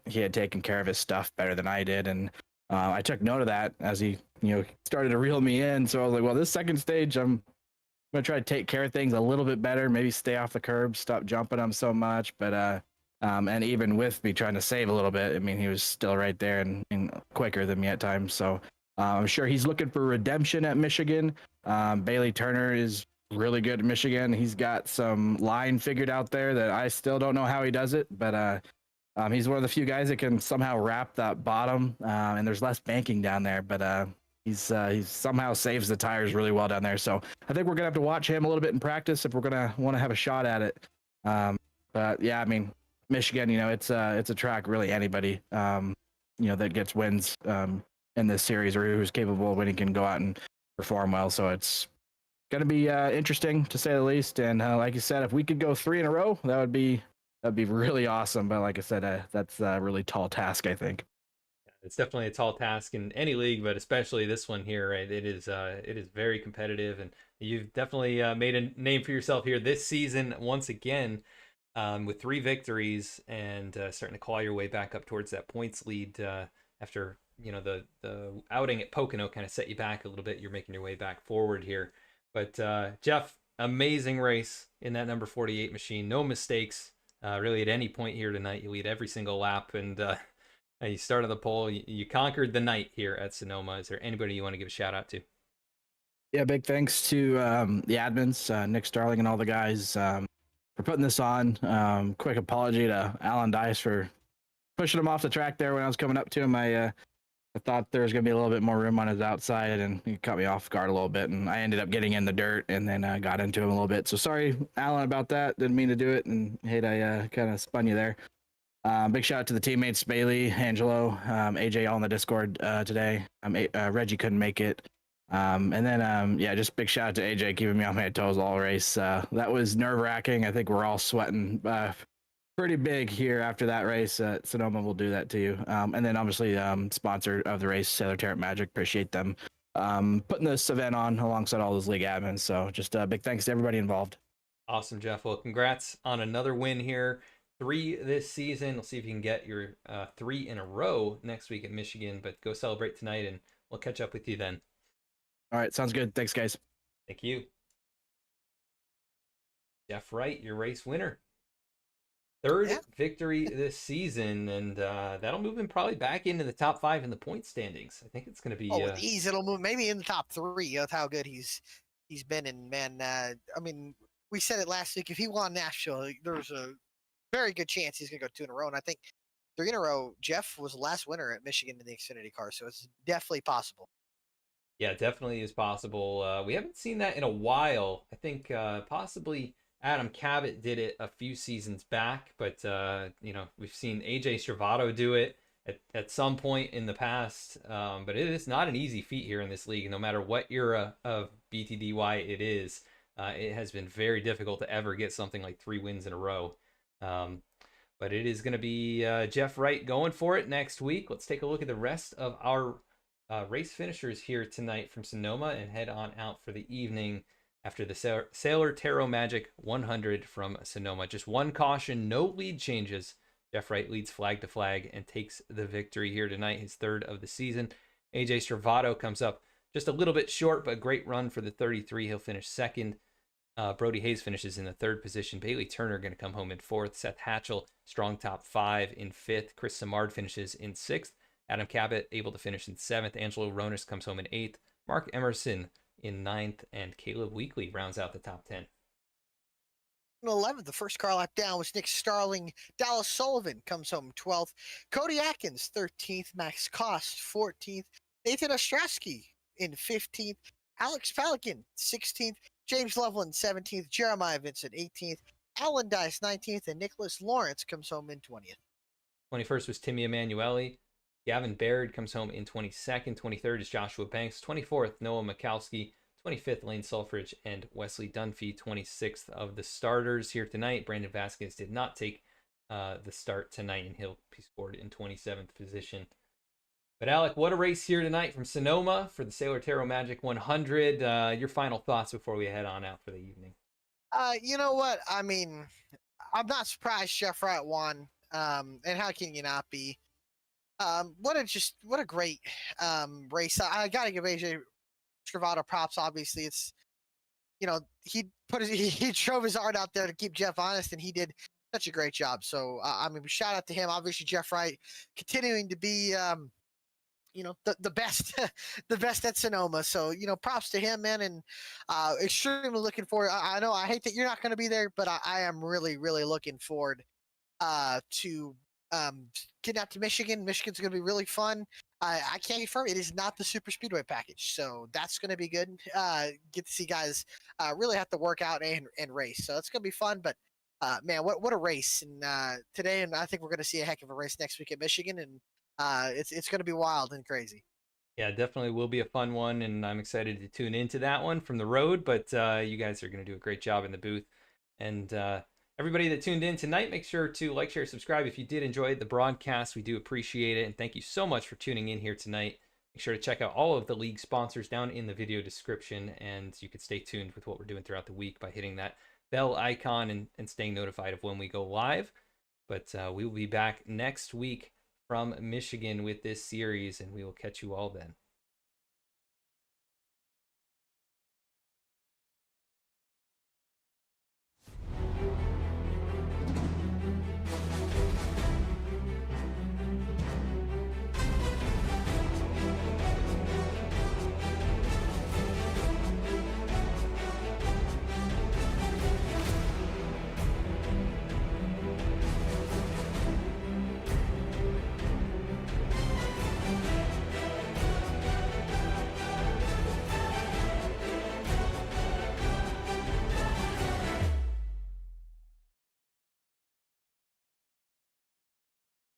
he had taken care of his stuff better than I did, and I took note of that as he started to reel me in. So I was like, well, this second stage, I'm gonna try to take care of things a little bit better. Maybe stay off the curb, stop jumping them so much. But and even with me trying to save a little bit, I mean, he was still right there and quicker than me at times. So I'm sure he's looking for redemption at Michigan. Bailey Turner is really good at Michigan. He's got some line figured out there that I still don't know how he does it, but he's one of the few guys that can somehow wrap that bottom, and there's less banking down there, but he somehow saves the tires really well down there. So I think we're gonna have to watch him a little bit in practice if we're gonna want to have a shot at it. But yeah, I mean, Michigan, it's a track really anybody that gets wins in this series or who's capable of winning can go out and perform well. So it's going to be interesting to say the least. And like you said, if we could go 3 in a row, that'd be really awesome. But like I said, that's a really tall task, I think. It's definitely a tall task in any league, but especially this one here, right? It is very competitive, and you've definitely made a name for yourself here this season once again, with 3 victories and starting to claw your way back up towards that points lead after the outing at Pocono kind of set you back a little bit. You're making your way back forward here. But Jeff, amazing race in that number 48 machine. No mistakes really at any point here tonight. You lead every single lap, and you started the pole. You conquered the night here at Sonoma. Is there anybody you want to give a shout out to? Yeah, big thanks to the admins, Nick Starling and all the guys for putting this on. Quick apology to Alan Dice for pushing him off the track there when I was coming up to him. I thought there was going to be a little bit more room on his outside, and he caught me off guard a little bit, and I ended up getting in the dirt and then got into him a little bit. So sorry, Alan, about that. Didn't mean to do it, and hate I kind of spun you there. Big shout out to the teammates, Bailey, Angelo, AJ, all in the Discord today. Reggie couldn't make it. And then, just big shout out to AJ keeping me on my toes all race. That was nerve-wracking. I think we're all sweating pretty big here after that race. Sonoma will do that to you. And then obviously sponsor of the race, Sailor Tarrant Magic. Appreciate them putting this event on alongside all those league admins. So just a big thanks to everybody involved. Awesome, Jeff. Well, congrats on another win here. 3 this season. We'll see if you can get your 3 in a row next week at Michigan, but go celebrate tonight, and we'll catch up with you then. All right. Sounds good. Thanks, guys. Thank you. Jeff Wright, your race winner. 3rd victory this season, and that'll move him probably back into the top 5 in the point standings. I think it's going to be. With ease, it'll move maybe in the top 3 of how good he's been. And man, I mean, we said it last week. If he won Nashville, there's a very good chance he's going to go 2 in a row. And I think 3 in a row, Jeff was the last winner at Michigan in the Xfinity car, so it's definitely possible. Yeah, definitely is possible. We haven't seen that in a while. I think possibly Adam Cabot did it a few seasons back, but we've seen AJ Stravato do it at some point in the past. But it is not an easy feat here in this league, no matter what era of BTDY it is. It has been very difficult to ever get something like 3 wins in a row. But it is going to be Jeff Wright going for it next week. Let's take a look at the rest of our race finishers here tonight from Sonoma and head on out for the evening after the Sailor Tarot Magic 100 from Sonoma. Just 1 caution, no lead changes. Jeff Wright leads flag to flag and takes the victory here tonight, his 3rd of the season. AJ Stravato comes up just a little bit short, but great run for the 33. He'll finish 2nd. Brody Hayes finishes in the 3rd position. Bailey Turner going to come home in 4th. Seth Hatchell, strong top 5 in 5th. Chris Samard finishes in 6th. Adam Cabot able to finish in 7th. Angelo Ronis comes home in 8th. Mark Emerson in 9th, and Caleb Weekly rounds out the top 10. In 11th, the first car lap down was Nick Starling. Dallas Sullivan comes home 12th. Cody Atkins, 13th. Max Kost, 14th. Nathan Ostrowski in 15th. Alex Pelican, 16th. James Loveland, 17th. Jeremiah Vincent, 18th. Alan Dice, 19th. And Nicholas Lawrence comes home in 20th. 21st was Timmy Emanuele. Gavin Baird comes home in 22nd. 23rd is Joshua Banks. 24th, Noah Mikowski. 25th, Lane Sulfridge and Wesley Dunphy, 26th of the starters here tonight. Brandon Vasquez did not take the start tonight, and he'll be scored in 27th position. But Alec, what a race here tonight from Sonoma for the Sailor Tarot Magic 100. Your final thoughts before we head on out for the evening. You know what? I mean, I'm not surprised Jeff Wright won. And how can you not be? What a great race. I gotta give AJ Scrivato props. Obviously, it's he drove his heart out there to keep Jeff honest, and he did such a great job. So I mean, shout out to him. Obviously, Jeff Wright continuing to be the best the best at Sonoma. So props to him, man, and extremely looking forward. I know I hate that you're not going to be there, but I am really looking forward to getting out to Michigan. Michigan's going to be really fun. I can't confirm it is not the super speedway package, so that's going to be good. Get to see guys really have to work out and race, so it's going to be fun. But man, what a race! And today, and I think we're going to see a heck of a race next week at Michigan, and it's going to be wild and crazy. Yeah, definitely will be a fun one, and I'm excited to tune into that one from the road. But you guys are going to do a great job in the booth, and everybody that tuned in tonight, make sure to like, share, subscribe if you did enjoy the broadcast. We do appreciate it, and thank you so much for tuning in here tonight. Make sure to check out all of the league sponsors down in the video description, and you can stay tuned with what we're doing throughout the week by hitting that bell icon and staying notified of when we go live. But we will be back next week from Michigan with this series, and we will catch you all then.